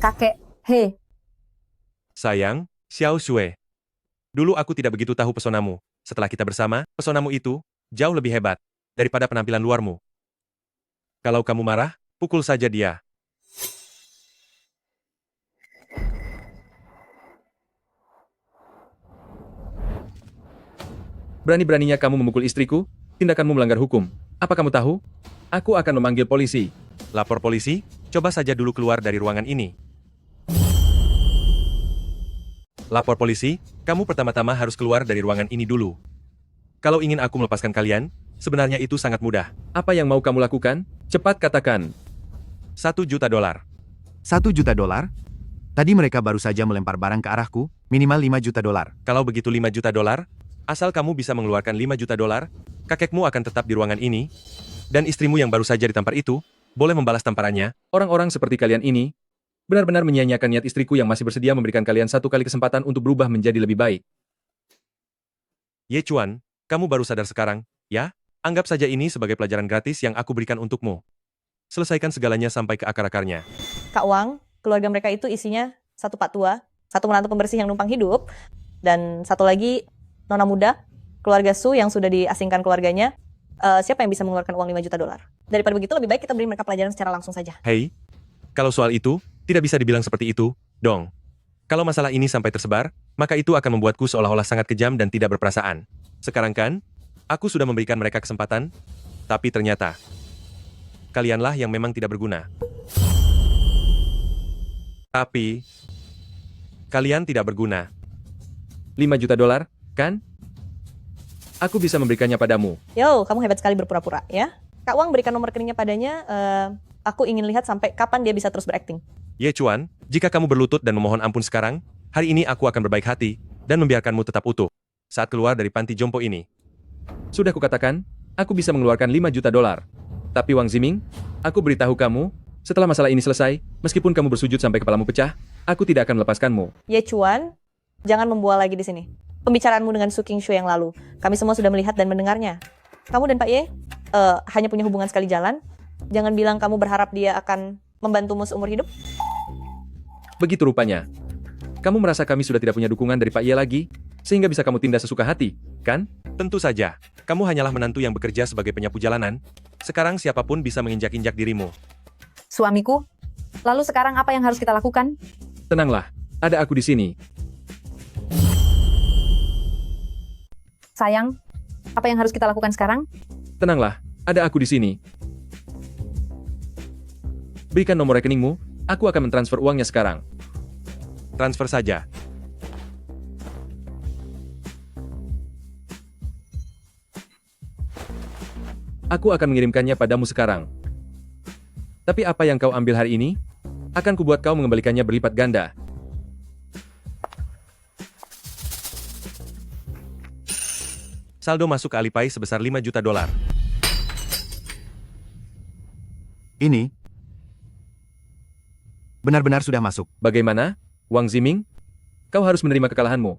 Kakek, he. Sayang, Xiao Xue. Dulu aku tidak begitu tahu pesonamu. Setelah kita bersama, pesonamu itu jauh lebih hebat daripada penampilan luarmu. Kalau kamu marah, pukul saja dia. Berani-beraninya kamu memukul istriku? Tindakanmu melanggar hukum. Apa kamu tahu? Aku akan memanggil polisi. Lapor polisi? Coba saja dulu keluar dari ruangan ini. Lapor polisi, kamu pertama-tama harus keluar dari ruangan ini dulu. Kalau ingin aku melepaskan kalian, sebenarnya itu sangat mudah. Apa yang mau kamu lakukan? Cepat katakan. $1 juta. $1 juta? Tadi mereka baru saja melempar barang ke arahku, minimal $5 juta. Kalau begitu $5 juta, asal kamu bisa mengeluarkan $5 juta, kakekmu akan tetap di ruangan ini, dan istrimu yang baru saja ditampar itu, boleh membalas tamparannya. Orang-orang seperti kalian ini, benar-benar menyia-nyiakan niat istriku yang masih bersedia memberikan kalian satu kali kesempatan untuk berubah menjadi lebih baik. Ye Chuan, kamu baru sadar sekarang, ya? Anggap saja ini sebagai pelajaran gratis yang aku berikan untukmu. Selesaikan segalanya sampai ke akar-akarnya. Kak Wang, keluarga mereka itu isinya satu pak tua, satu menantu pembersih yang numpang hidup, dan satu lagi nona muda, keluarga Su yang sudah diasingkan keluarganya. Siapa yang bisa mengeluarkan uang $5 juta? Daripada begitu, lebih baik kita beri mereka pelajaran secara langsung saja. Hei, kalau soal itu, tidak bisa dibilang seperti itu, dong. Kalau masalah ini sampai tersebar, maka itu akan membuatku seolah-olah sangat kejam dan tidak berperasaan. Sekarang kan, aku sudah memberikan mereka kesempatan, tapi ternyata, kalianlah yang memang tidak berguna. Tapi, kalian tidak berguna. $5 juta, kan? Aku bisa memberikannya padamu. Yo, kamu hebat sekali berpura-pura, ya. Kak Wang berikan nomor rekeningnya padanya. Aku ingin lihat sampai kapan dia bisa terus berakting. Ye Chuan, jika kamu berlutut dan memohon ampun sekarang, hari ini aku akan berbaik hati, dan membiarkanmu tetap utuh, saat keluar dari panti jompo ini. Sudah kukatakan, aku bisa mengeluarkan $5 juta. Tapi Wang Ziming, aku beritahu kamu, setelah masalah ini selesai, meskipun kamu bersujud sampai kepalamu pecah, aku tidak akan melepaskanmu. Ye Chuan, jangan membual lagi di sini. Pembicaraanmu dengan Su Qingshu yang lalu, kami semua sudah melihat dan mendengarnya. Kamu dan Pak Ye hanya punya hubungan sekali jalan. Jangan bilang kamu berharap dia akan membantumu seumur hidup. Begitu rupanya. Kamu merasa kami sudah tidak punya dukungan dari Pak Ye lagi, sehingga bisa kamu tindas sesuka hati, kan? Tentu saja, kamu hanyalah menantu yang bekerja sebagai penyapu jalanan. Sekarang siapapun bisa menginjak-injak dirimu. Suamiku, lalu sekarang apa yang harus kita lakukan? Tenanglah, ada aku di sini. Sayang, apa yang harus kita lakukan sekarang? Tenanglah, ada aku di sini. Berikan nomor rekeningmu, aku akan mentransfer uangnya sekarang. Transfer saja. Aku akan mengirimkannya padamu sekarang. Tapi apa yang kau ambil hari ini, akan kubuat kau mengembalikannya berlipat ganda. Saldo masuk ke Alipay sebesar 5 juta dolar. Ini benar-benar sudah masuk. Bagaimana, Wang Ziming? Kau harus menerima kekalahanmu.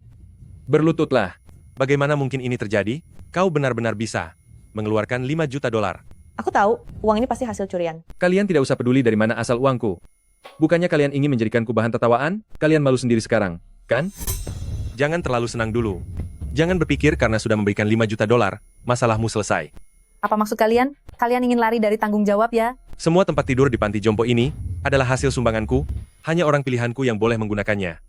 Berlututlah. Bagaimana mungkin ini terjadi? Kau benar-benar bisa mengeluarkan 5 juta dolar. Aku tahu, uang ini pasti hasil curian. Kalian tidak usah peduli dari mana asal uangku. Bukannya kalian ingin menjadikanku bahan tertawaan? Kalian malu sendiri sekarang, kan? Jangan terlalu senang dulu. Jangan berpikir karena sudah memberikan 5 juta dolar, masalahmu selesai. Apa maksud kalian? Kalian ingin lari dari tanggung jawab ya? Semua tempat tidur di panti jompo ini adalah hasil sumbanganku, hanya orang pilihanku yang boleh menggunakannya.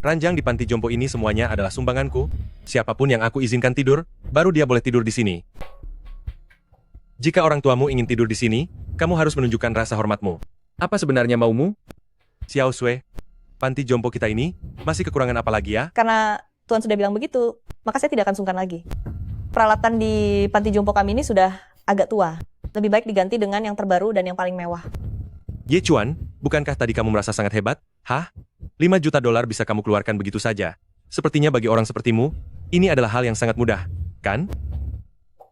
Ranjang di panti jompo ini semuanya adalah sumbanganku. Siapapun yang aku izinkan tidur, baru dia boleh tidur di sini. Jika orang tuamu ingin tidur di sini, kamu harus menunjukkan rasa hormatmu. Apa sebenarnya maumu? Xiao Sui, panti jompo kita ini masih kekurangan apa lagi ya? Karena Tuan sudah bilang begitu, maka saya tidak akan sungkan lagi. Peralatan di panti jompo kami ini sudah agak tua. Lebih baik diganti dengan yang terbaru dan yang paling mewah. Ye Chuan, bukankah tadi kamu merasa sangat hebat? Hah? 5 juta dolar bisa kamu keluarkan begitu saja. Sepertinya bagi orang sepertimu, ini adalah hal yang sangat mudah, kan?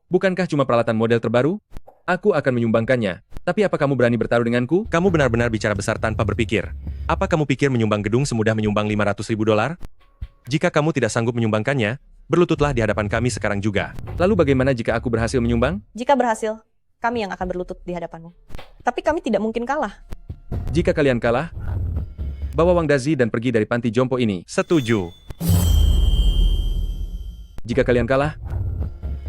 Bukankah cuma peralatan model terbaru? Aku akan menyumbangkannya. Tapi apa kamu berani bertaruh denganku? Kamu benar-benar bicara besar tanpa berpikir. Apa kamu pikir menyumbang gedung semudah menyumbang 500 ribu dolar? Jika kamu tidak sanggup menyumbangkannya, berlututlah di hadapan kami sekarang juga. Lalu bagaimana jika aku berhasil menyumbang? Jika berhasil, kami yang akan berlutut di hadapanmu. Tapi kami tidak mungkin kalah. Jika kalian kalah, bawa Wang Dazi dan pergi dari panti jompo ini. Setuju. Jika kalian kalah,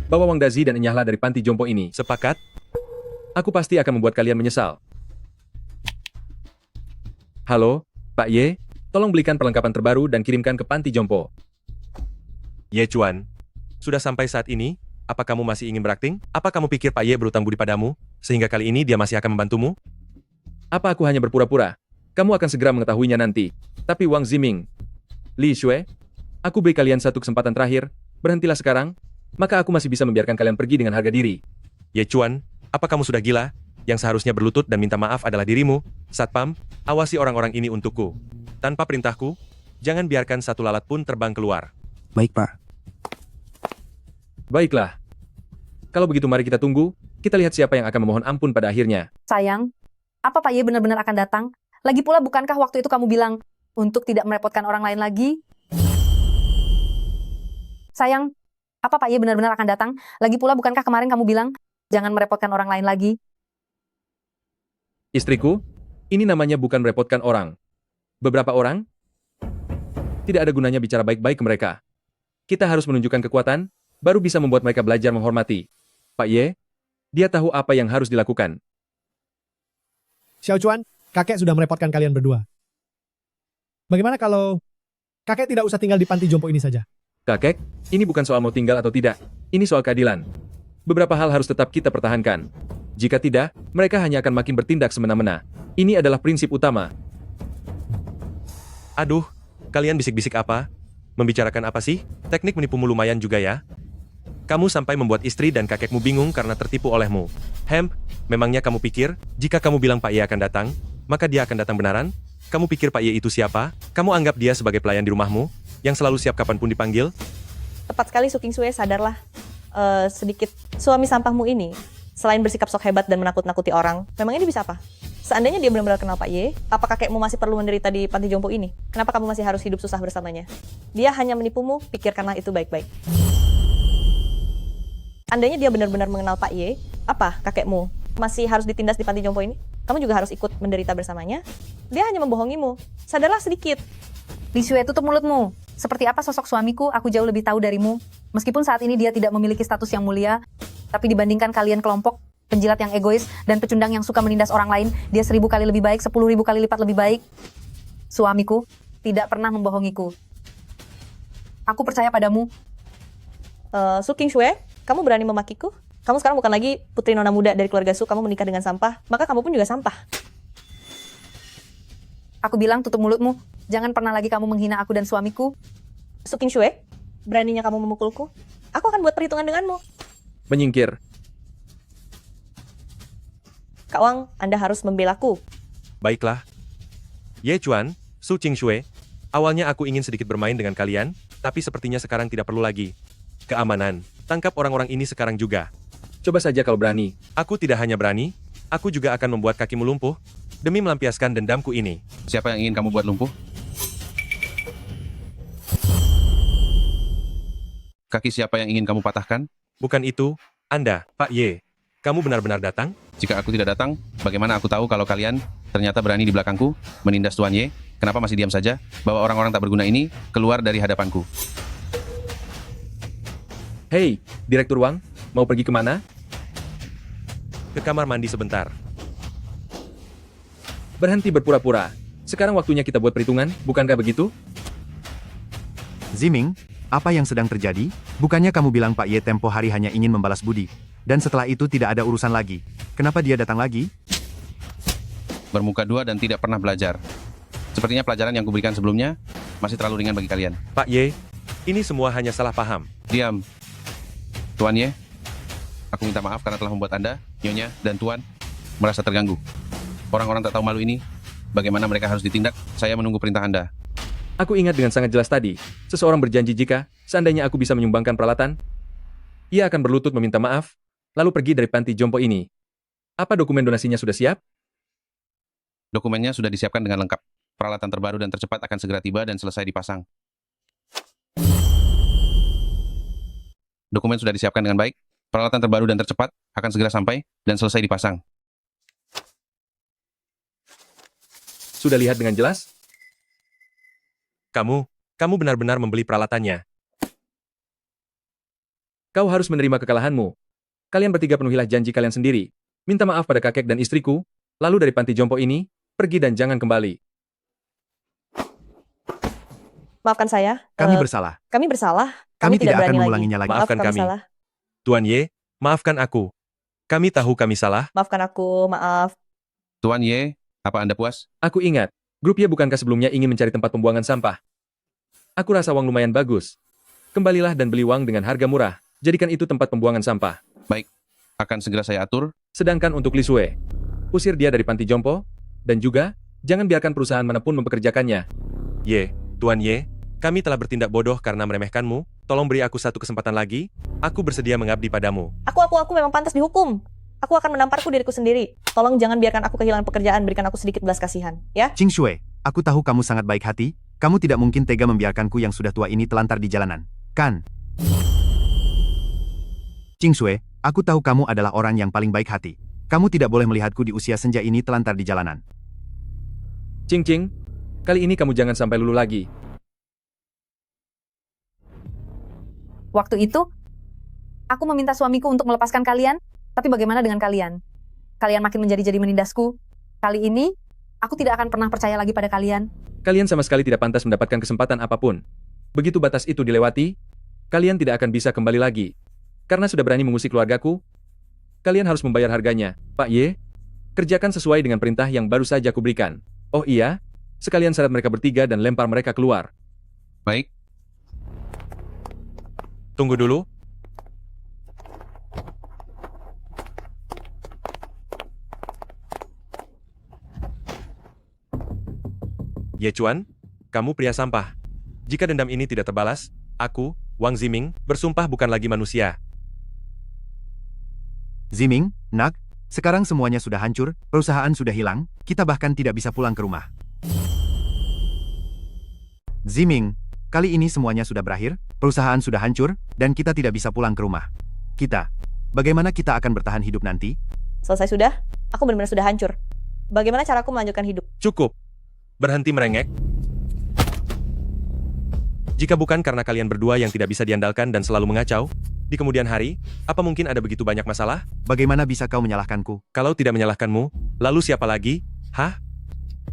bawa Wang Dazi dan enyahlah dari panti jompo ini. Sepakat? Aku pasti akan membuat kalian menyesal. Halo, Pak Ye, tolong belikan perlengkapan terbaru dan kirimkan ke panti jompo. Ye Chuan, sudah sampai saat ini, apa kamu masih ingin berakting? Apa kamu pikir Pak Ye berutang budi padamu, sehingga kali ini dia masih akan membantumu? Apa aku hanya berpura-pura? Kamu akan segera mengetahuinya nanti. Tapi Wang Ziming, Li Shui, aku beri kalian satu kesempatan terakhir. Berhentilah sekarang, maka aku masih bisa membiarkan kalian pergi dengan harga diri. Ye Chuan, apa kamu sudah gila? Yang seharusnya berlutut dan minta maaf adalah dirimu. Satpam, awasi orang-orang ini untukku. Tanpa perintahku, jangan biarkan satu lalat pun terbang keluar. Baik, Pak. Baiklah. Kalau begitu mari kita tunggu, kita lihat siapa yang akan memohon ampun pada akhirnya. Sayang, apa Pak Ye benar-benar akan datang? Lagi pula bukankah waktu itu kamu bilang untuk tidak merepotkan orang lain lagi? Sayang, apa Pak Ye benar-benar akan datang? Lagi pula bukankah kemarin kamu bilang jangan merepotkan orang lain lagi? Istriku, ini namanya bukan merepotkan orang. Beberapa orang? Tidak ada gunanya bicara baik-baik ke mereka. Kita harus menunjukkan kekuatan, baru bisa membuat mereka belajar menghormati. Pak Ye, dia tahu apa yang harus dilakukan. Xiao Chuan, kakek sudah merepotkan kalian berdua. Bagaimana kalau kakek tidak usah tinggal di panti jompo ini saja? Kakek, ini bukan soal mau tinggal atau tidak. Ini soal keadilan. Beberapa hal harus tetap kita pertahankan. Jika tidak, mereka hanya akan makin bertindak semena-mena. Ini adalah prinsip utama. Aduh, kalian bisik-bisik apa? Membicarakan apa sih? Teknik menipumu lumayan juga ya. Kamu sampai membuat istri dan kakekmu bingung karena tertipu olehmu. Memangnya kamu pikir, jika kamu bilang Pak Ye akan datang, maka dia akan datang benaran? Kamu pikir Pak Ye itu siapa? Kamu anggap dia sebagai pelayan di rumahmu, yang selalu siap kapanpun dipanggil? Tepat sekali Su King Sui, sadarlah. Sedikit, suami sampahmu ini, selain bersikap sok hebat dan menakut-nakuti orang, memangnya dia bisa apa? Seandainya dia benar-benar kenal Pak Ye, apa kakekmu masih perlu menderita di panti jompo ini? Kenapa kamu masih harus hidup susah bersamanya? Dia hanya menipumu, pikirkanlah itu baik-baik. Andainya dia benar-benar mengenal Pak Ye, apa kakekmu masih harus ditindas di panti jompo ini? Kamu juga harus ikut menderita bersamanya. Dia hanya membohongimu. Sadarlah sedikit. Li Xue, tutup mulutmu. Seperti apa sosok suamiku, aku jauh lebih tahu darimu. Meskipun saat ini dia tidak memiliki status yang mulia, tapi dibandingkan kalian kelompok penjilat yang egois dan pecundang yang suka menindas orang lain, dia 1000 kali lebih baik, 10.000 kali lipat lebih baik. Suamiku tidak pernah membohongiku. Aku percaya padamu. Su Qingxue, kamu berani memakiku? Kamu sekarang bukan lagi putri nona muda dari keluarga Su, kamu menikah dengan sampah, maka kamu pun juga sampah. Aku bilang tutup mulutmu. Jangan pernah lagi kamu menghina aku dan suamiku. Su Qingxue, beraninya kamu memukulku? Aku akan buat perhitungan denganmu. Menyingkir. Kak Wang, Anda harus membelaku. Baiklah. Ye Chuan, Su Qingxue, awalnya aku ingin sedikit bermain dengan kalian, tapi sepertinya sekarang tidak perlu lagi. Keamanan, tangkap orang-orang ini sekarang juga. Coba saja kalau berani. Aku tidak hanya berani, aku juga akan membuat kakimu lumpuh, demi melampiaskan dendamku ini. Siapa yang ingin kamu buat lumpuh? Kaki siapa yang ingin kamu patahkan? Bukan itu, Anda, Pak Ye. Kamu benar-benar datang? Jika aku tidak datang, bagaimana aku tahu kalau kalian ternyata berani di belakangku menindas Tuan Ye? Kenapa masih diam saja? Bawa orang-orang tak berguna ini keluar dari hadapanku. Hei, Direktur Wang, mau pergi kemana? Ke kamar mandi sebentar. Berhenti berpura-pura. Sekarang waktunya kita buat perhitungan, bukankah begitu? Ziming, apa yang sedang terjadi? Bukannya kamu bilang Pak Ye tempo hari hanya ingin membalas budi, dan setelah itu tidak ada urusan lagi. Kenapa dia datang lagi? Bermuka dua dan tidak pernah belajar. Sepertinya pelajaran yang kuberikan sebelumnya masih terlalu ringan bagi kalian. Pak Ye, ini semua hanya salah paham. Diam. Tuan Ye, aku minta maaf karena telah membuat Anda, Nyonya, dan Tuan merasa terganggu. Orang-orang tak tahu malu ini, bagaimana mereka harus ditindak? Saya menunggu perintah Anda. Aku ingat dengan sangat jelas tadi, seseorang berjanji jika, seandainya aku bisa menyumbangkan peralatan, ia akan berlutut meminta maaf, lalu pergi dari panti jompo ini. Apa dokumen donasinya sudah siap? Dokumennya sudah disiapkan dengan lengkap. Peralatan terbaru dan tercepat akan segera tiba dan selesai dipasang. Dokumen sudah disiapkan dengan baik. Peralatan terbaru dan tercepat akan segera sampai dan selesai dipasang. Sudah lihat dengan jelas? Kamu benar-benar membeli peralatannya. Kau harus menerima kekalahanmu. Kalian bertiga penuhilah janji kalian sendiri. Minta maaf pada kakek dan istriku, lalu dari panti jompo ini, pergi dan jangan kembali. Maafkan saya. Kami bersalah. Kami bersalah. Kami tidak akan berani mengulanginya lagi. Maafkan Maaf, kami. salah. Tuan Ye, maafkan aku. Kami tahu kami salah. Maafkan aku, maaf. Tuan Ye, apa Anda puas? Aku ingat, grup Y bukankah sebelumnya ingin mencari tempat pembuangan sampah? Aku rasa Wang lumayan bagus. Kembalilah dan beli Wang dengan harga murah. Jadikan itu tempat pembuangan sampah. Baik, akan segera saya atur. Sedangkan untuk Li Xue, usir dia dari panti jompo, dan juga, jangan biarkan perusahaan manapun mempekerjakannya. Ye, Tuan Ye, kami telah bertindak bodoh karena meremehkanmu. Tolong beri aku satu kesempatan lagi. Aku bersedia mengabdi padamu. Aku memang pantas dihukum. Aku akan menamparku diriku sendiri. Tolong jangan biarkan aku kehilangan pekerjaan, berikan aku sedikit belas kasihan, ya? Qing Shui, aku tahu kamu sangat baik hati. Kamu tidak mungkin tega membiarkanku yang sudah tua ini telantar di jalanan, kan? Qing Shui, aku tahu kamu adalah orang yang paling baik hati. Kamu tidak boleh melihatku di usia senja ini telantar di jalanan. Cing Cing, kali ini kamu jangan sampai lulu lagi. Waktu itu, aku meminta suamiku untuk melepaskan kalian, tapi bagaimana dengan kalian? Kalian makin menjadi-jadi menindasku. Kali ini, aku tidak akan pernah percaya lagi pada kalian. Kalian sama sekali tidak pantas mendapatkan kesempatan apapun. Begitu batas itu dilewati, kalian tidak akan bisa kembali lagi. Karena sudah berani mengusik keluargaku, kalian harus membayar harganya. Pak Ye, kerjakan sesuai dengan perintah yang baru saja kuberikan. Oh iya, sekalian seret mereka bertiga dan lempar mereka keluar. Baik, Tunggu dulu. Ye Chuan, kamu pria sampah. Jika dendam ini tidak terbalas, aku, Wang Ziming, bersumpah bukan lagi manusia. Ziming, Nak, sekarang semuanya sudah hancur, perusahaan sudah hilang, kita bahkan tidak bisa pulang ke rumah. Ziming, kali ini semuanya sudah berakhir, perusahaan sudah hancur, dan kita tidak bisa pulang ke rumah. Kita bagaimana kita akan bertahan hidup nanti? Selesai sudah? Aku benar-benar sudah hancur. Bagaimana caraku melanjutkan hidup? Cukup. Berhenti merengek. Jika bukan karena kalian berdua yang tidak bisa diandalkan dan selalu mengacau, di kemudian hari, apa mungkin ada begitu banyak masalah? Bagaimana bisa kau menyalahkanku? Kalau tidak menyalahkanmu, lalu siapa lagi? Hah?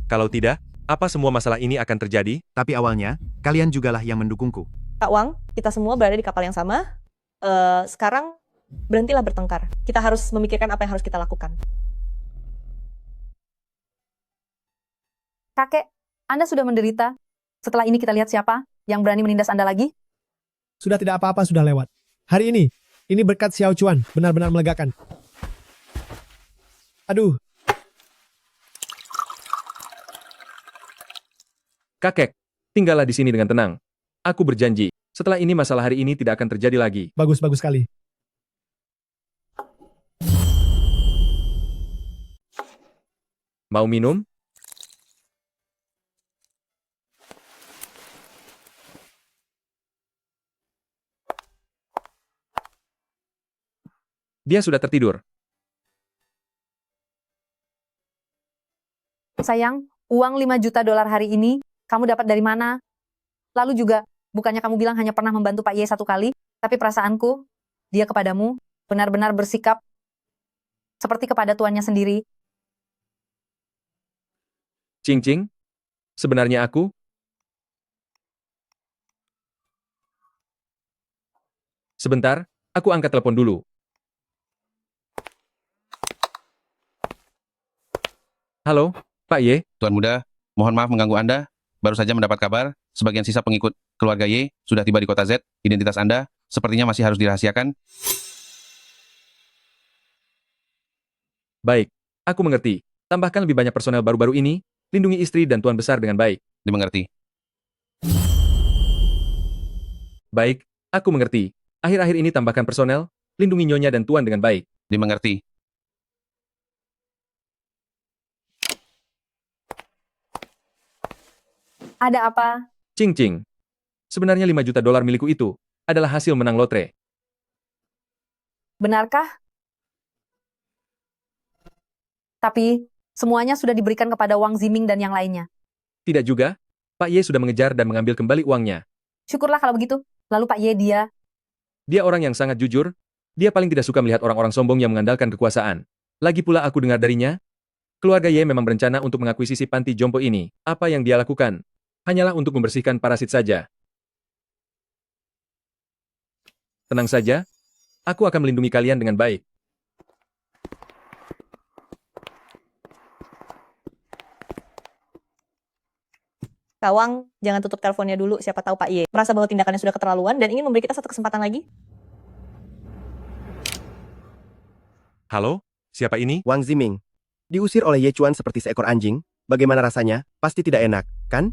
Kalau tidak, apa semua masalah ini akan terjadi? Tapi awalnya, kalian jugalah yang mendukungku. Kak Wang, kita semua berada di kapal yang sama. Sekarang, berhentilah bertengkar. Kita harus memikirkan apa yang harus kita lakukan. Kakek, Anda sudah menderita. Setelah ini kita lihat siapa yang berani menindas Anda lagi. Sudah tidak apa-apa, sudah lewat. Hari ini berkat Xiao Chuan, benar-benar melegakan. Aduh, Kakek, tinggallah di sini dengan tenang. Aku berjanji, setelah ini masalah hari ini tidak akan terjadi lagi. bagus sekali. Mau minum? Dia sudah tertidur. Sayang, uang 5 juta dolar hari ini, kamu dapat dari mana? Lalu juga, bukannya kamu bilang hanya pernah membantu Pak Ye 1 kali, tapi perasaanku, dia kepadamu, benar-benar bersikap seperti kepada tuannya sendiri. Cing Cing, sebenarnya aku... Sebentar, aku angkat telepon dulu. Halo, Pak Ye. Tuan Muda, mohon maaf mengganggu Anda. Baru saja mendapat kabar, sebagian sisa pengikut keluarga Y sudah tiba di kota Z. Identitas Anda sepertinya masih harus dirahasiakan. Baik, aku mengerti. Tambahkan lebih banyak personel baru-baru ini, lindungi istri dan tuan besar dengan baik. Dimengerti. Baik, aku mengerti. Akhir-akhir ini tambahkan personel, lindungi nyonya dan tuan dengan baik. Dimengerti. Ada apa? Cing Cing. Sebenarnya 5 juta dolar milikku itu adalah hasil menang lotre. Benarkah? Tapi, semuanya sudah diberikan kepada Wang Ziming dan yang lainnya. Tidak juga, Pak Ye sudah mengejar dan mengambil kembali uangnya. Syukurlah kalau begitu. Lalu Pak Ye Dia orang yang sangat jujur. Dia paling tidak suka melihat orang-orang sombong yang mengandalkan kekuasaan. Lagi pula aku dengar darinya, keluarga Ye memang berencana untuk mengakuisisi panti jompo ini. Apa yang dia lakukan? Hanyalah untuk membersihkan parasit saja. Tenang saja, aku akan melindungi kalian dengan baik. Kak Wang, jangan tutup teleponnya dulu. Siapa tahu Pak Ye merasa bahwa tindakannya sudah keterlaluan dan ingin memberi kita satu kesempatan lagi. Halo? Siapa ini? Wang Ziming. Diusir oleh Ye Chuan seperti seekor anjing. Bagaimana rasanya? Pasti tidak enak, kan?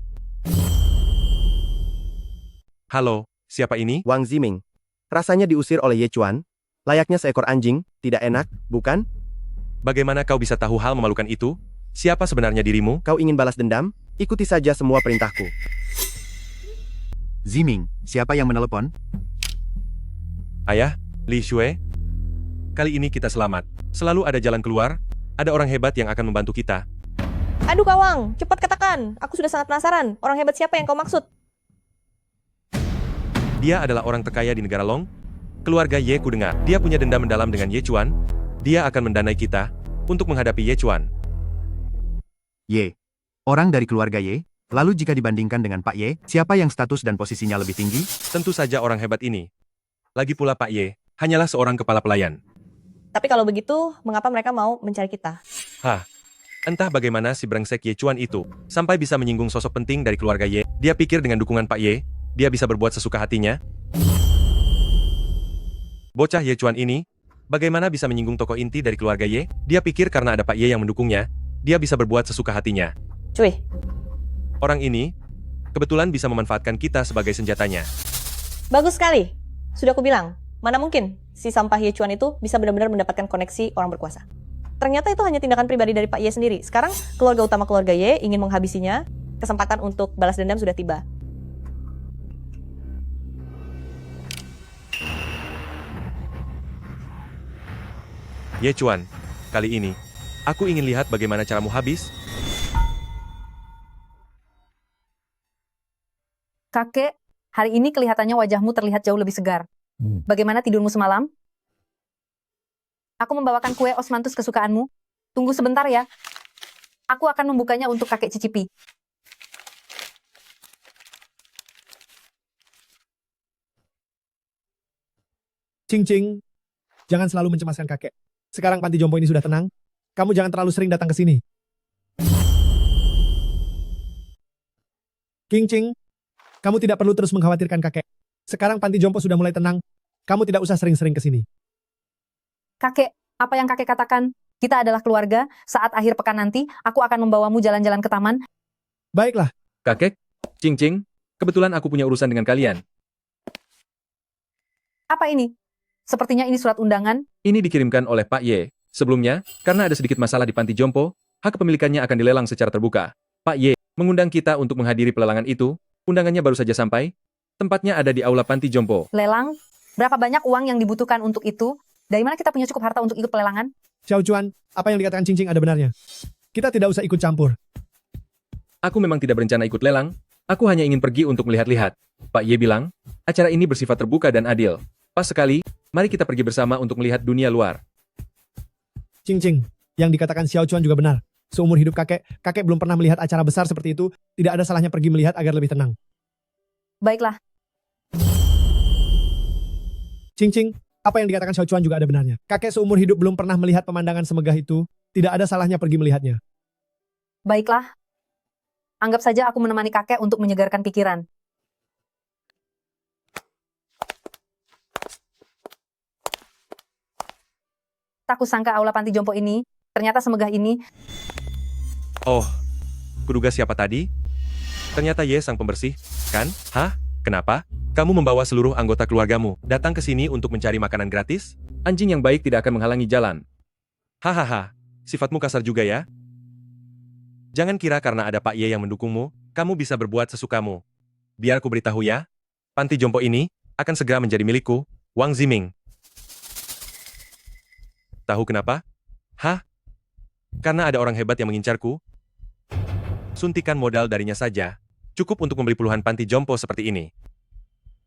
Halo? Siapa ini? Wang Ziming. Rasanya diusir oleh Ye Chuan. Layaknya seekor anjing, tidak enak, bukan? Bagaimana kau bisa tahu hal memalukan itu? Siapa sebenarnya dirimu? Kau ingin balas dendam? Ikuti saja semua perintahku. Ziming, siapa yang menelepon? Ayah, Li Shue. Kali ini kita selamat. Selalu ada jalan keluar. Ada orang hebat yang akan membantu kita. Aduh Kak Wang, cepat katakan. Aku sudah sangat penasaran. Orang hebat siapa yang kau maksud? Dia adalah orang terkaya di negara Long. Keluarga Ye ku dengar. Dia punya dendam mendalam dengan Ye Chuan. Dia akan mendanai kita untuk menghadapi Ye Chuan. Ye. Orang dari keluarga Ye? Lalu jika dibandingkan dengan Pak Ye, siapa yang status dan posisinya lebih tinggi? Tentu saja orang hebat ini. Lagi pula Pak Ye, hanyalah seorang kepala pelayan. Tapi kalau begitu, mengapa mereka mau mencari kita? Hah, entah bagaimana si brengsek Ye Chuan itu, sampai bisa menyinggung sosok penting dari keluarga Ye. Dia pikir dengan dukungan Pak Ye, dia bisa berbuat sesuka hatinya. Bocah Ye Chuan ini, bagaimana bisa menyinggung tokoh inti dari keluarga Ye? Dia pikir karena ada Pak Ye yang mendukungnya, dia bisa berbuat sesuka hatinya. Cuy, Orang ini, kebetulan bisa memanfaatkan kita sebagai senjatanya. bagus sekali. Sudah aku bilang, mana mungkin si sampah Ye Chuan itu bisa benar-benar mendapatkan koneksi orang berkuasa. Ternyata itu hanya tindakan pribadi dari Pak Ye sendiri. Sekarang, keluarga utama keluarga Ye ingin menghabisinya. Kesempatan untuk balas dendam sudah tiba. Ye Chuan, kali ini, aku ingin lihat bagaimana caramu habis. Kakek, hari ini kelihatannya wajahmu terlihat jauh lebih segar. Bagaimana tidurmu semalam? Aku membawakan kue osmanthus kesukaanmu. Tunggu sebentar ya. Aku akan membukanya untuk kakek cicipi. Cing-cing, jangan selalu mencemaskan kakek. Sekarang panti jompo ini sudah tenang. Kamu jangan terlalu sering datang ke sini. King-cing, kamu tidak perlu terus mengkhawatirkan kakek. Sekarang panti jompo sudah mulai tenang. Kamu tidak usah sering-sering ke sini. Kakek, apa yang kakek katakan? Kita adalah keluarga. Saat akhir pekan nanti, aku akan membawamu jalan-jalan ke taman. Baiklah, Kakek, Cing-cing, kebetulan aku punya urusan dengan kalian. Apa ini? Sepertinya ini surat undangan. Ini dikirimkan oleh Pak Ye. Sebelumnya, karena ada sedikit masalah di panti jompo, hak kepemilikannya akan dilelang secara terbuka. Pak Ye mengundang kita untuk menghadiri pelelangan itu. Undangannya baru saja sampai. Tempatnya ada di aula panti jompo. Lelang? Berapa banyak uang yang dibutuhkan untuk itu? Dari mana kita punya cukup harta untuk ikut pelelangan? Xiao Chuan, apa yang dikatakan Cing-cing ada benarnya. Kita tidak usah ikut campur. Aku memang tidak berencana ikut lelang. Aku hanya ingin pergi untuk melihat-lihat. Pak Ye bilang, acara ini bersifat terbuka dan adil. Pas sekali, mari kita pergi bersama untuk melihat dunia luar. Cing-cing, yang dikatakan Xiao Chuan juga benar. Seumur hidup kakek, kakek belum pernah melihat acara besar seperti itu. Tidak ada salahnya pergi melihat agar lebih tenang. Baiklah, Cing-cing, apa yang dikatakan Xiao Chuan juga ada benarnya. Kakek seumur hidup belum pernah melihat pemandangan semegah itu. Tidak ada salahnya pergi melihatnya. baiklah. Anggap saja aku menemani kakek untuk menyegarkan pikiran. Tak kusangka aula panti jompo ini, ternyata semegah ini. Oh, kuduga siapa tadi? Ternyata Ye sang pembersih, kan? Hah? Kenapa? Kamu membawa seluruh anggota keluargamu datang ke sini untuk mencari makanan gratis? Anjing yang baik tidak akan menghalangi jalan. Hahaha, sifatmu kasar juga ya? Jangan kira karena ada Pak Ye yang mendukungmu, kamu bisa berbuat sesukamu. Biar ku beritahu ya, panti jompo ini akan segera menjadi milikku, Wang Ziming. Tahu kenapa? Hah? Karena ada orang hebat yang mengincarku. Suntikan modal darinya saja, cukup untuk membeli puluhan panti jompo seperti ini.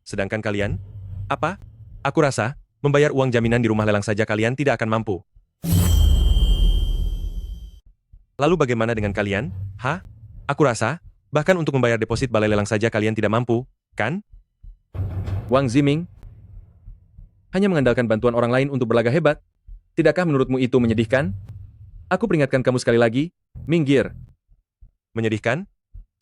Sedangkan kalian? Apa? Aku rasa, membayar uang jaminan di rumah lelang saja kalian tidak akan mampu. Lalu bagaimana dengan kalian? Hah? Aku rasa, bahkan untuk membayar deposit balai lelang saja kalian tidak mampu, kan? Wang Ziming, hanya mengandalkan bantuan orang lain untuk berlagak hebat. Tidakkah menurutmu itu menyedihkan? Aku peringatkan kamu sekali lagi, minggir. Menyedihkan?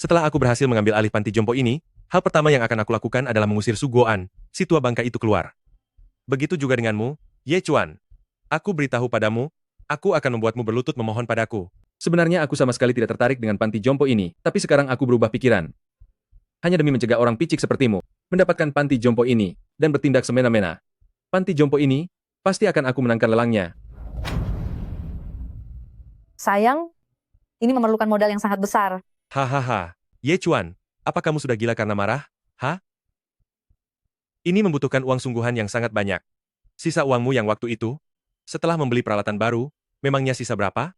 Setelah aku berhasil mengambil alih panti jompo ini, hal pertama yang akan aku lakukan adalah mengusir Su Guoan, si tua bangka itu keluar. Begitu juga denganmu, Ye Chuan. Aku beritahu padamu, aku akan membuatmu berlutut memohon padaku. Sebenarnya aku sama sekali tidak tertarik dengan panti jompo ini, tapi sekarang aku berubah pikiran. Hanya demi mencegah orang picik sepertimu, mendapatkan panti jompo ini, dan bertindak semena-mena. Panti jompo ini, pasti akan aku menangkan lelangnya. Sayang, ini memerlukan modal yang sangat besar. Hahaha, Ye Chuan, apa kamu sudah gila karena marah? Hah? Ini membutuhkan uang sungguhan yang sangat banyak. Sisa uangmu yang waktu itu, setelah membeli peralatan baru, memangnya sisa berapa?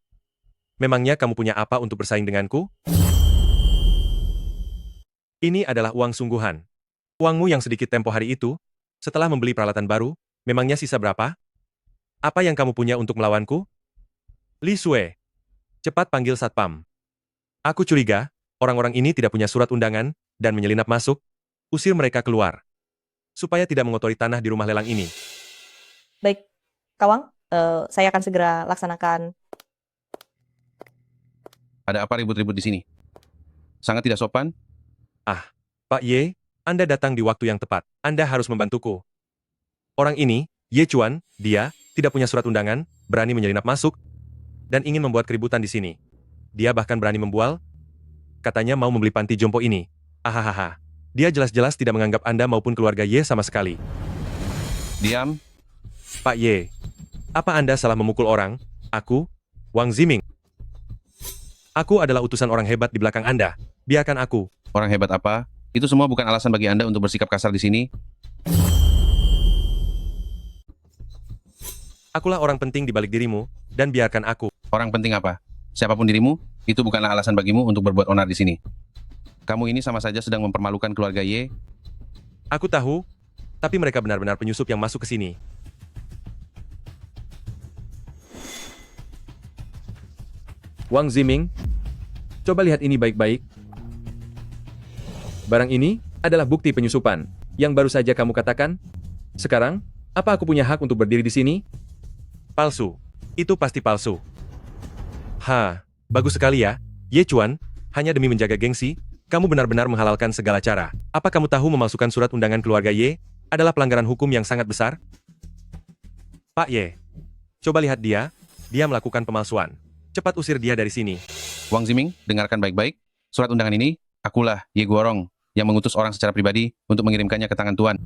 Memangnya kamu punya apa untuk bersaing denganku? Ini adalah uang sungguhan. Uangmu yang sedikit tempo hari itu, setelah membeli peralatan baru, memangnya sisa berapa? Apa yang kamu punya untuk melawanku? Li Sue, cepat panggil satpam. Aku curiga, orang-orang ini tidak punya surat undangan, dan menyelinap masuk. Usir mereka keluar. Supaya tidak mengotori tanah di rumah lelang ini. Baik, Kawang, saya akan segera laksanakan. Ada apa ribut-ribut di sini? Sangat tidak sopan. Pak Ye, Anda datang di waktu yang tepat. Anda harus membantuku. Orang ini, Ye Chuan, dia tidak punya surat undangan, berani menyelinap masuk, dan ingin membuat keributan di sini. Dia bahkan berani membual. Katanya mau membeli panti jompo ini. Ahahaha. Dia jelas-jelas tidak menganggap Anda maupun keluarga Ye sama sekali. Diam. Pak Ye, apa Anda salah memukul orang? Aku, Wang Ziming. Aku adalah utusan orang hebat di belakang Anda. Biarkan aku. Orang hebat apa? Itu semua bukan alasan bagi Anda untuk bersikap kasar di sini. Akulah orang penting di balik dirimu, dan biarkan aku. Orang penting apa? Siapapun dirimu, itu bukanlah alasan bagimu untuk berbuat onar di sini. Kamu ini sama saja sedang mempermalukan keluarga Ye. Aku tahu, tapi mereka benar-benar penyusup yang masuk ke sini. Wang Ziming, coba lihat ini baik-baik. Barang ini adalah bukti penyusupan yang baru saja kamu katakan. Sekarang, apa aku punya hak untuk berdiri di sini? Palsu. Itu pasti palsu. Bagus sekali ya, Ye Chuan. Hanya demi menjaga gengsi, kamu benar-benar menghalalkan segala cara. Apa kamu tahu memalsukan surat undangan keluarga Ye adalah pelanggaran hukum yang sangat besar? Pak Ye, coba lihat dia melakukan pemalsuan. Cepat usir dia dari sini. Wang Ziming, dengarkan baik-baik. Surat undangan ini, akulah Ye Guorong yang mengutus orang secara pribadi untuk mengirimkannya ke tangan Tuan.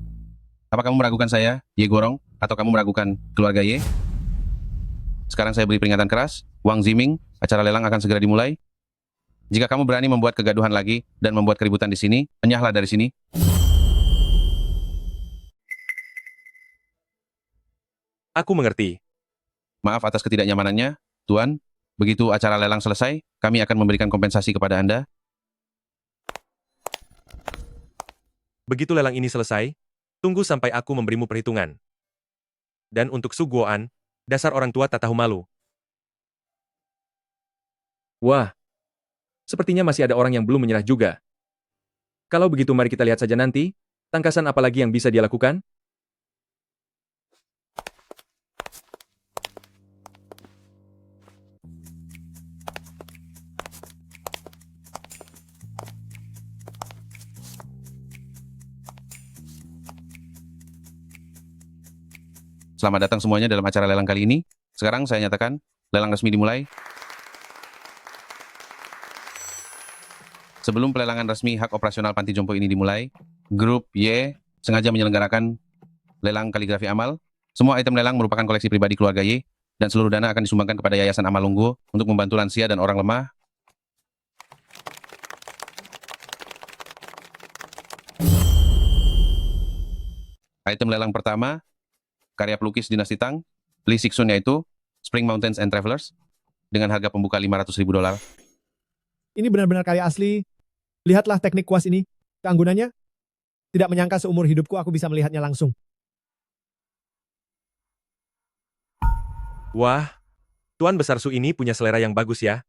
Apa kamu meragukan saya, Ye Guorong, atau kamu meragukan keluarga Ye? Sekarang saya beri peringatan keras, Wang Ziming, acara lelang akan segera dimulai. Jika kamu berani membuat kegaduhan lagi dan membuat keributan di sini, enyahlah dari sini. Aku mengerti. Maaf atas ketidaknyamanannya, Tuan. Begitu acara lelang selesai, kami akan memberikan kompensasi kepada Anda. Begitu lelang ini selesai, tunggu sampai aku memberimu perhitungan. Dan untuk Su Guoan, dasar orang tua tak tahu malu. Wah, sepertinya masih ada orang yang belum menyerah juga. Kalau begitu mari kita lihat saja nanti, tangkasan apa lagi yang bisa dia lakukan? Selamat datang semuanya dalam acara lelang kali ini. Sekarang saya nyatakan, lelang resmi dimulai. Sebelum pelelangan resmi hak operasional Panti Jompo ini dimulai, Grup Y sengaja menyelenggarakan lelang kaligrafi amal. Semua item lelang merupakan koleksi pribadi keluarga Y, dan seluruh dana akan disumbangkan kepada Yayasan Amal Lungguo untuk membantu lansia dan orang lemah. Item lelang pertama, karya pelukis dinasti Tang, Li Sixun, yaitu Spring Mountains and Travelers, dengan harga pembuka $500.000. Ini benar-benar karya asli. Lihatlah teknik kuas ini. Keanggunannya. Tidak menyangka seumur hidupku aku bisa melihatnya langsung. Wah, Tuan Besar Su ini punya selera yang bagus ya.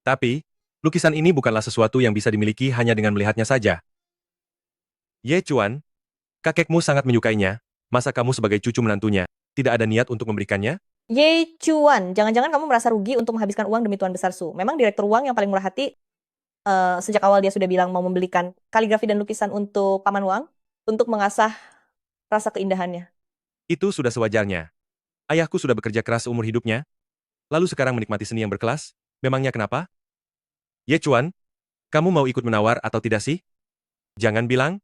Tapi, lukisan ini bukanlah sesuatu yang bisa dimiliki hanya dengan melihatnya saja. Ye Chuan, kakekmu sangat menyukainya. Masa kamu sebagai cucu menantunya tidak ada niat untuk memberikannya? Ye Chuan, jangan-jangan kamu merasa rugi untuk menghabiskan uang demi Tuan Besar Su. Memang direktur uang yang paling murah hati, sejak awal dia sudah bilang mau membelikan kaligrafi dan lukisan untuk Paman Wang, untuk mengasah rasa keindahannya. Itu sudah sewajarnya. Ayahku sudah bekerja keras seumur hidupnya, lalu sekarang menikmati seni yang berkelas. Memangnya kenapa? Ye Chuan, kamu mau ikut menawar atau tidak sih? Jangan bilang,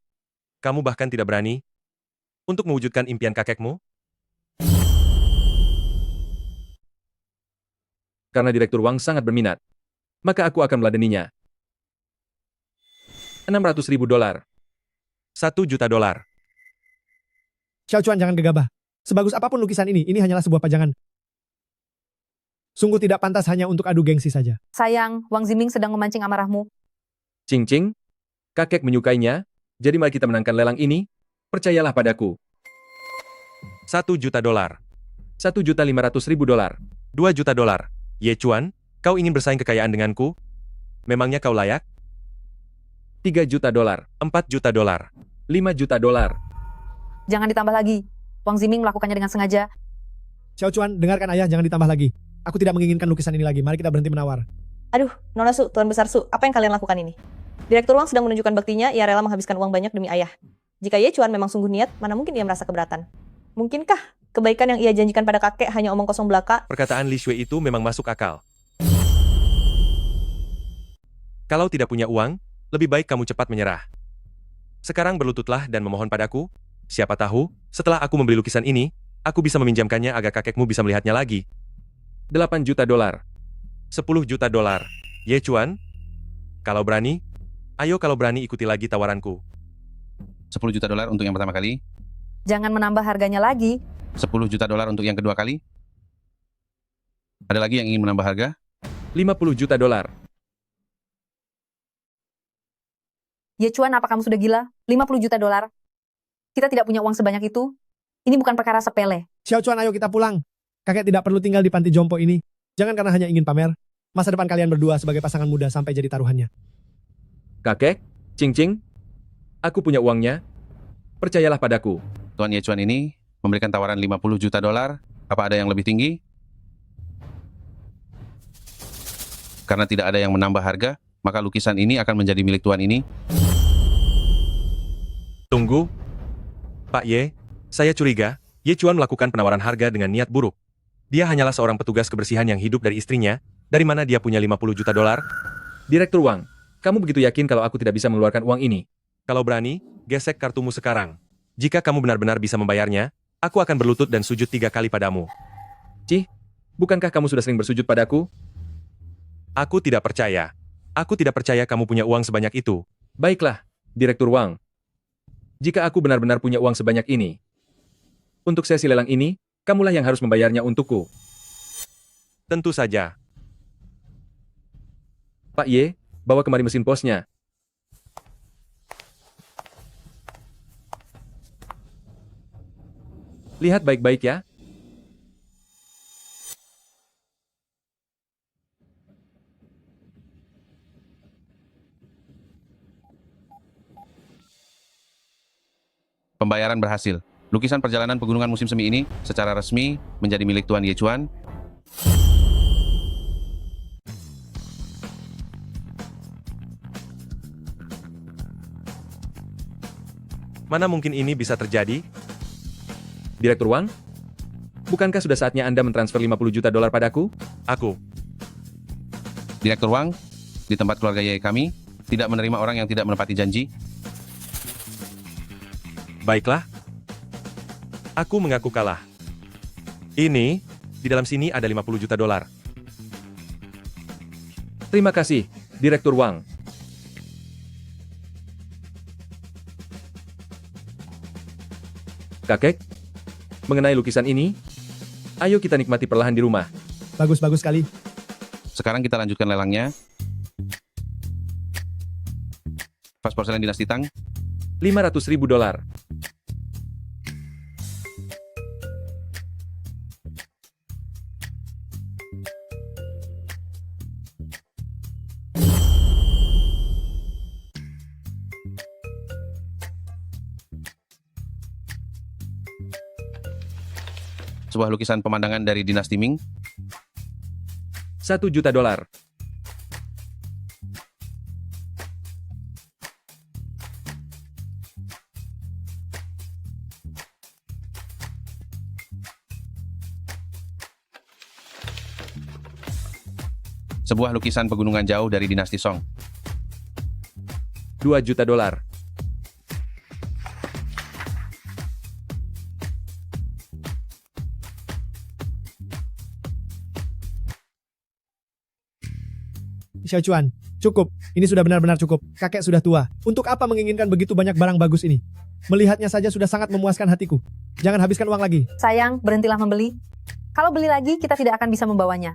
kamu bahkan tidak berani untuk mewujudkan impian kakekmu? Karena Direktur Wang sangat berminat, maka aku akan meladeninya. $600.000. $1 juta. Xiao Chuan, jangan gegabah. Sebagus apapun lukisan ini hanyalah sebuah pajangan. Sungguh tidak pantas hanya untuk adu gengsi saja. Sayang, Wang Ziming sedang memancing amarahmu. Cing Cing, kakek menyukainya, jadi mari kita menangkan lelang ini. Percayalah padaku. $1 juta. $1.500.000. $2 juta. Ye Chuan, kau ingin bersaing kekayaan denganku? Memangnya kau layak? $3 juta. $4 juta. $5 juta. Jangan ditambah lagi. Wang Ziming melakukannya dengan sengaja. Xiao Chuan, dengarkan ayah, jangan ditambah lagi. Aku tidak menginginkan lukisan ini lagi. Mari kita berhenti menawar. Aduh, Nona Su, Tuan Besar Su, apa yang kalian lakukan ini? Direktur Wang sedang menunjukkan baktinya, ia rela menghabiskan uang banyak demi ayah. Jika Ye Chuan memang sungguh niat, mana mungkin ia merasa keberatan? Mungkinkah kebaikan yang ia janjikan pada kakek hanya omong kosong belaka? Perkataan Li Shui itu memang masuk akal. Kalau tidak punya uang, lebih baik kamu cepat menyerah. Sekarang berlututlah dan memohon padaku. Siapa tahu, setelah aku membeli lukisan ini, aku bisa meminjamkannya agar kakekmu bisa melihatnya lagi. $8 juta. $10 juta. Ye Chuan, kalau berani, ayo kalau berani ikuti lagi tawaranku. $10 juta untuk yang pertama kali. Jangan menambah harganya lagi. 10 juta dolar untuk yang kedua kali. Ada lagi yang ingin menambah harga? 50 juta dolar. Ye Chuan, apa kamu sudah gila? 50 juta dolar. Kita tidak punya uang sebanyak itu. Ini bukan perkara sepele. Xiao Chuan, ayo kita pulang. Kakek tidak perlu tinggal di panti jompo ini. Jangan karena hanya ingin pamer. Masa depan kalian berdua sebagai pasangan muda sampai jadi taruhannya. Kakek, Cing Cing, aku punya uangnya. Percayalah padaku. Tuan Ye Chuan ini memberikan tawaran 50 juta dolar. Apa ada yang lebih tinggi? Karena tidak ada yang menambah harga, maka lukisan ini akan menjadi milik tuan ini. Tunggu. Pak Ye, saya curiga, Ye Chuan melakukan penawaran harga dengan niat buruk. Dia hanyalah seorang petugas kebersihan yang hidup dari istrinya. Dari mana dia punya 50 juta dolar? Direktur Wang, kamu begitu yakin kalau aku tidak bisa mengeluarkan uang ini? Kalau berani, gesek kartumu sekarang. Jika kamu benar-benar bisa membayarnya, aku akan berlutut dan sujud 3 kali padamu. Cih, bukankah kamu sudah sering bersujud padaku? Aku tidak percaya. Aku tidak percaya kamu punya uang sebanyak itu. Baiklah, Direktur Wang. Jika aku benar-benar punya uang sebanyak ini, untuk sesi lelang ini, kamulah yang harus membayarnya untukku. Tentu saja. Pak Ye, bawa kemari mesin posnya. Lihat baik-baik ya. Pembayaran berhasil. Lukisan perjalanan pegunungan musim semi ini secara resmi menjadi milik Tuan Ye Chuan. Mana mungkin ini bisa terjadi? Direktur Wang, bukankah sudah saatnya Anda mentransfer 50 juta dolar padaku? Aku. Direktur Wang, di tempat keluarga Ye kami, tidak menerima orang yang tidak menepati janji. Baiklah. Aku mengaku kalah. Ini, di dalam sini ada 50 juta dolar. Terima kasih, Direktur Wang. Kakek, mengenai lukisan ini, ayo kita nikmati perlahan di rumah. Bagus-bagus sekali. Sekarang kita lanjutkan lelangnya. Vas porselen dinasti Tang. 500.000 dolar. Sebuah lukisan pemandangan dari dinasti Ming. 1 juta dolar. Sebuah lukisan pegunungan jauh dari dinasti Song. 2 juta dolar. Xiao Chuan, cukup. Ini sudah benar-benar cukup. Kakek sudah tua. Untuk apa menginginkan begitu banyak barang bagus ini? Melihatnya saja sudah sangat memuaskan hatiku. Jangan habiskan uang lagi. Sayang, berhentilah membeli. Kalau beli lagi, kita tidak akan bisa membawanya.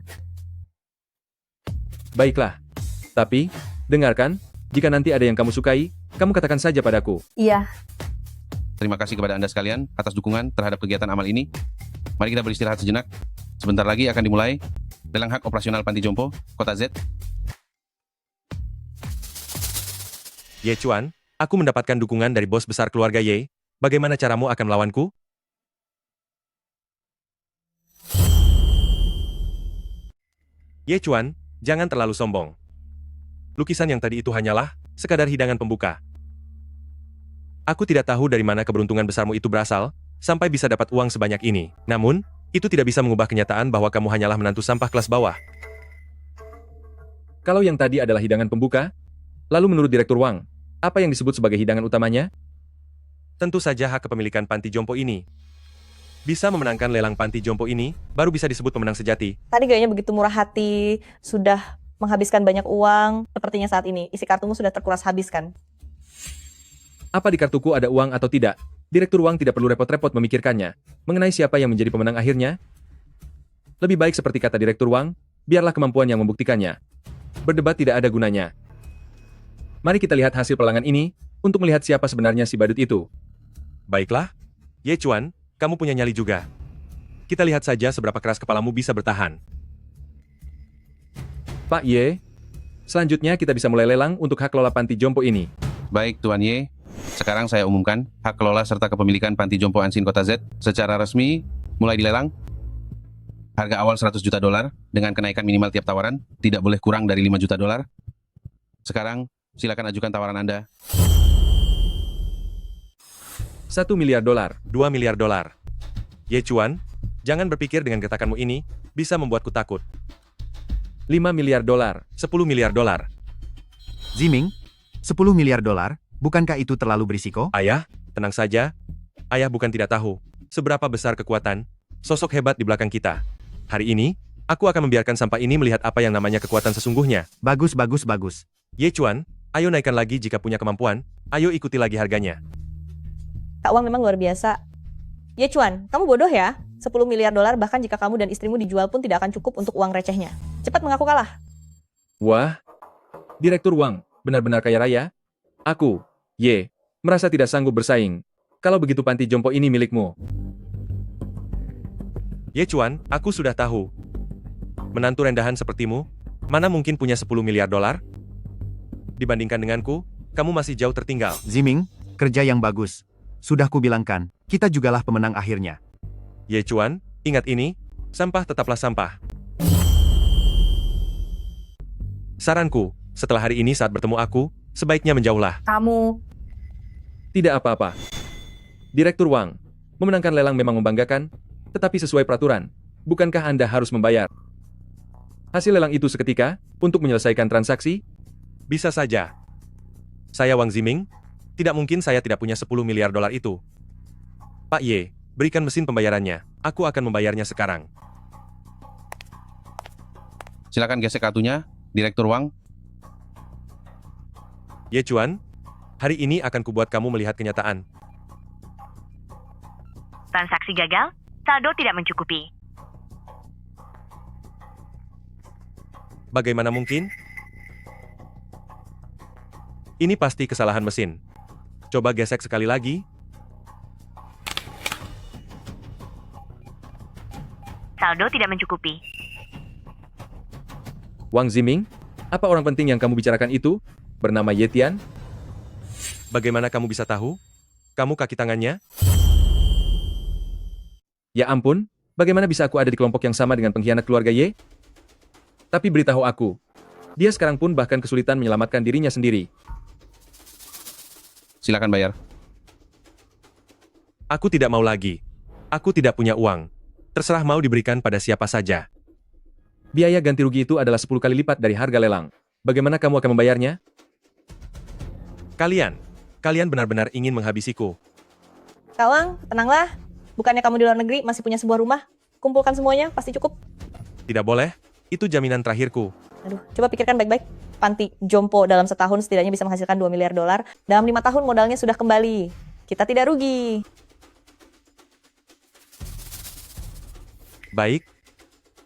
Baiklah. Tapi, dengarkan, jika nanti ada yang kamu sukai, kamu katakan saja padaku. Iya, Terima kasih kepada Anda sekalian atas dukungan terhadap kegiatan amal ini. Mari kita beristirahat sejenak. Sebentar lagi akan dimulai lelang hak operasional Panti Jompo, Kota Z. Ye Chuan, aku mendapatkan dukungan dari bos besar keluarga Ye. Bagaimana caramu akan melawanku? Ye Chuan, jangan terlalu sombong. Lukisan yang tadi itu hanyalah sekadar hidangan pembuka. Aku tidak tahu dari mana keberuntungan besarmu itu berasal, sampai bisa dapat uang sebanyak ini. Namun, itu tidak bisa mengubah kenyataan bahwa kamu hanyalah menantu sampah kelas bawah. Kalau yang tadi adalah hidangan pembuka, lalu menurut Direktur Wang, apa yang disebut sebagai hidangan utamanya? Tentu saja hak kepemilikan Panti Jompo ini. Bisa memenangkan lelang Panti Jompo ini, baru bisa disebut pemenang sejati. Tadi gayanya begitu murah hati, sudah menghabiskan banyak uang. Sepertinya saat ini, isi kartumu sudah terkuras habis kan? Apa di kartuku ada uang atau tidak? Direktur Wang tidak perlu repot-repot memikirkannya. Mengenai siapa yang menjadi pemenang akhirnya? Lebih baik seperti kata Direktur Wang, biarlah kemampuan yang membuktikannya. Berdebat tidak ada gunanya. Mari kita lihat hasil perlangan ini, untuk melihat siapa sebenarnya si badut itu. Baiklah. Ye Chuan, kamu punya nyali juga. Kita lihat saja seberapa keras kepalamu bisa bertahan. Pak Ye, selanjutnya kita bisa mulai lelang untuk hak kelola panti jompo ini. Baik, Tuan Ye. Sekarang saya umumkan hak kelola serta kepemilikan Panti Jompo Ansin Kota Z secara resmi mulai dilelang. Harga awal 100 juta dolar dengan kenaikan minimal tiap tawaran tidak boleh kurang dari 5 juta dolar. Sekarang, silakan ajukan tawaran Anda. 1 miliar dolar. 2 miliar dolar. Ye Chuan, jangan berpikir dengan getakanmu ini bisa membuatku takut. 5 miliar dolar. 10 miliar dolar. Ziming, 10 miliar dolar, bukankah itu terlalu berisiko? Ayah, tenang saja. Ayah bukan tidak tahu seberapa besar kekuatan sosok hebat di belakang kita. Hari ini, aku akan membiarkan sampah ini melihat apa yang namanya kekuatan sesungguhnya. Bagus, bagus, bagus. Ye Chuan, ayo naikkan lagi jika punya kemampuan. Ayo ikuti lagi harganya. Kak Wang memang luar biasa. Ye Chuan, kamu bodoh ya? 10 miliar dolar bahkan jika kamu dan istrimu dijual pun tidak akan cukup untuk uang recehnya. Cepat mengaku kalah. Wah, Direktur Wang, benar-benar kaya raya. Aku, Ye, merasa tidak sanggup bersaing. Kalau begitu panti jompo ini milikmu. Ye Chuan, aku sudah tahu. Menantu rendahan sepertimu, mana mungkin punya 10 miliar dolar? Dibandingkan denganku, kamu masih jauh tertinggal. Ziming, kerja yang bagus. Sudah kubilangkan, kita jugalah pemenang akhirnya. Ye Chuan, ingat ini, sampah tetaplah sampah. Saranku, setelah hari ini saat bertemu aku, sebaiknya menjauhlah. Kamu, Tidak apa-apa. Direktur Wang, memenangkan lelang memang membanggakan, tetapi sesuai peraturan, bukankah Anda harus membayar? Hasil lelang itu seketika, untuk menyelesaikan transaksi? Bisa saja. Saya Wang Ziming, tidak mungkin saya tidak punya 10 miliar dolar itu. Pak Ye, berikan mesin pembayarannya. Aku akan membayarnya sekarang. Silakan gesek kartunya, Direktur Wang. Ye Chuan, hari ini akan kubuat kamu melihat kenyataan. Transaksi gagal, saldo tidak mencukupi. Bagaimana mungkin? Ini pasti kesalahan mesin. Coba gesek sekali lagi. Saldo tidak mencukupi. Wang Ziming, apa orang penting yang kamu bicarakan itu? Bernama Ye Tian? Bagaimana kamu bisa tahu? Kamu kaki tangannya? Ya ampun, bagaimana bisa aku ada di kelompok yang sama dengan pengkhianat keluarga Ye? Tapi beritahu aku, dia sekarang pun bahkan kesulitan menyelamatkan dirinya sendiri. Silakan bayar. Aku tidak mau lagi. Aku tidak punya uang. Terserah mau diberikan pada siapa saja. Biaya ganti rugi itu adalah 10 kali lipat dari harga lelang. Bagaimana kamu akan membayarnya? Kalian benar-benar ingin menghabisiku. Kak Wang, tenanglah. Bukannya kamu di luar negeri masih punya sebuah rumah? Kumpulkan semuanya, pasti cukup. Tidak boleh, itu jaminan terakhirku. Aduh, coba pikirkan baik-baik. Panti jompo dalam setahun setidaknya bisa menghasilkan 2 miliar dolar. Dalam 5 tahun modalnya sudah kembali. Kita tidak rugi. Baik,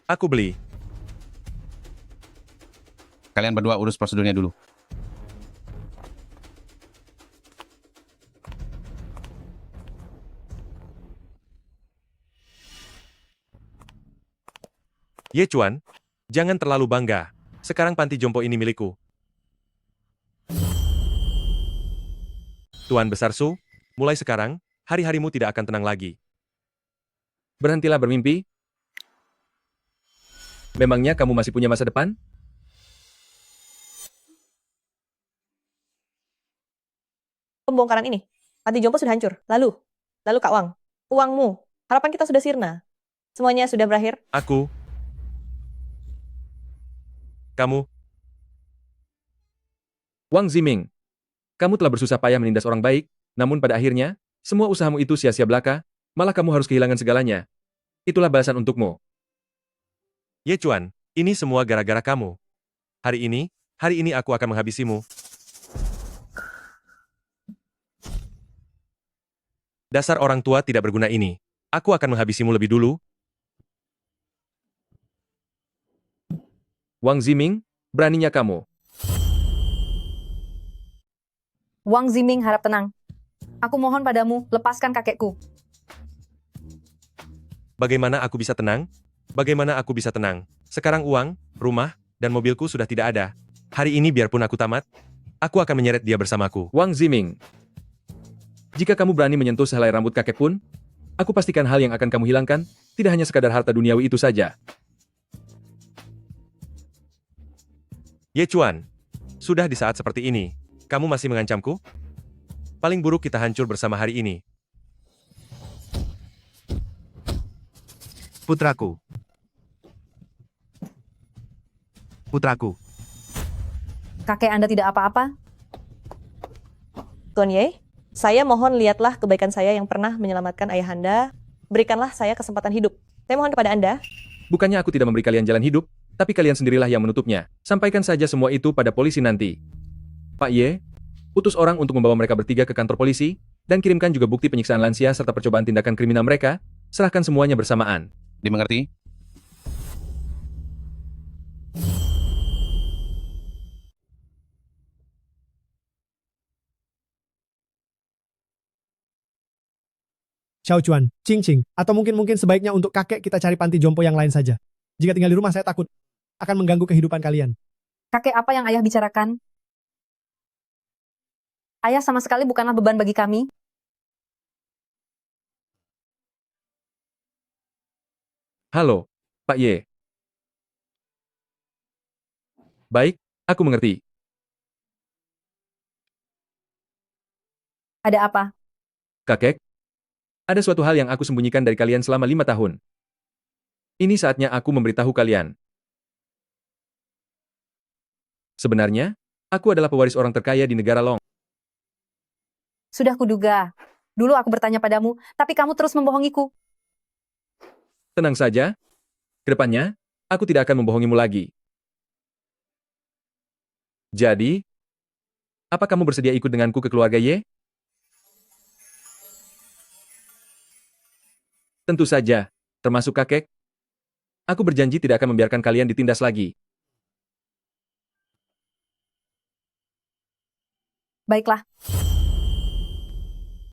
aku beli. Kalian berdua urus prosedurnya dulu. Ye Chuan, jangan terlalu bangga. Sekarang panti jompo ini milikku. Tuan Besar Su, mulai sekarang, hari-harimu tidak akan tenang lagi. Berhentilah bermimpi. Memangnya kamu masih punya masa depan? Pembongkaran ini, panti jompo sudah hancur. Lalu Kak Wang, uangmu, harapan kita sudah sirna. Semuanya sudah berakhir. Kamu, Wang Ziming, kamu telah bersusah payah menindas orang baik, namun pada akhirnya, semua usahamu itu sia-sia belaka, malah kamu harus kehilangan segalanya. Itulah balasan untukmu. Ye Chuan, ini semua gara-gara kamu. Hari ini aku akan menghabisimu. Dasar orang tua tidak berguna ini. Aku akan menghabisimu lebih dulu. Wang Ziming, beraninya kamu. Wang Ziming harap tenang. Aku mohon padamu, lepaskan kakekku. Bagaimana aku bisa tenang? Bagaimana aku bisa tenang? Sekarang uang, rumah, dan mobilku sudah tidak ada. Hari ini biarpun aku tamat, aku akan menyeret dia bersamaku. Wang Ziming. Jika kamu berani menyentuh sehelai rambut kakek pun, aku pastikan hal yang akan kamu hilangkan, tidak hanya sekadar harta duniawi itu saja. Ye Chuan, sudah di saat seperti ini, kamu masih mengancamku? Paling buruk kita hancur bersama hari ini. Putraku. Putraku. Kakek Anda tidak apa-apa? Tuan Ye, saya mohon lihatlah kebaikan saya yang pernah menyelamatkan ayahanda. Berikanlah saya kesempatan hidup. Saya mohon kepada Anda. Bukannya aku tidak memberi kalian jalan hidup, tapi kalian sendirilah yang menutupnya. Sampaikan saja semua itu pada polisi nanti. Pak Ye, utus orang untuk membawa mereka bertiga ke kantor polisi, dan kirimkan juga bukti penyiksaan lansia serta percobaan tindakan kriminal mereka, serahkan semuanya bersamaan. Dimengerti? Xiao Chuan, Qing Qing, atau mungkin sebaiknya untuk kakek kita cari panti jompo yang lain saja. Jika tinggal di rumah saya takut akan mengganggu kehidupan kalian. Kakek, apa yang ayah bicarakan? Ayah sama sekali bukanlah beban bagi kami. Halo, Pak Ye. Baik, aku mengerti. Ada apa? Kakek, ada suatu hal yang aku sembunyikan dari kalian selama 5 tahun. Ini saatnya aku memberitahu kalian. Sebenarnya, aku adalah pewaris orang terkaya di negara Long. Sudah kuduga. Dulu aku bertanya padamu, tapi kamu terus membohongiku. Tenang saja. Kedepannya, aku tidak akan membohongimu lagi. Jadi, apa kamu bersedia ikut denganku ke keluarga Ye? Tentu saja, termasuk kakek. Aku berjanji tidak akan membiarkan kalian ditindas lagi. Baiklah.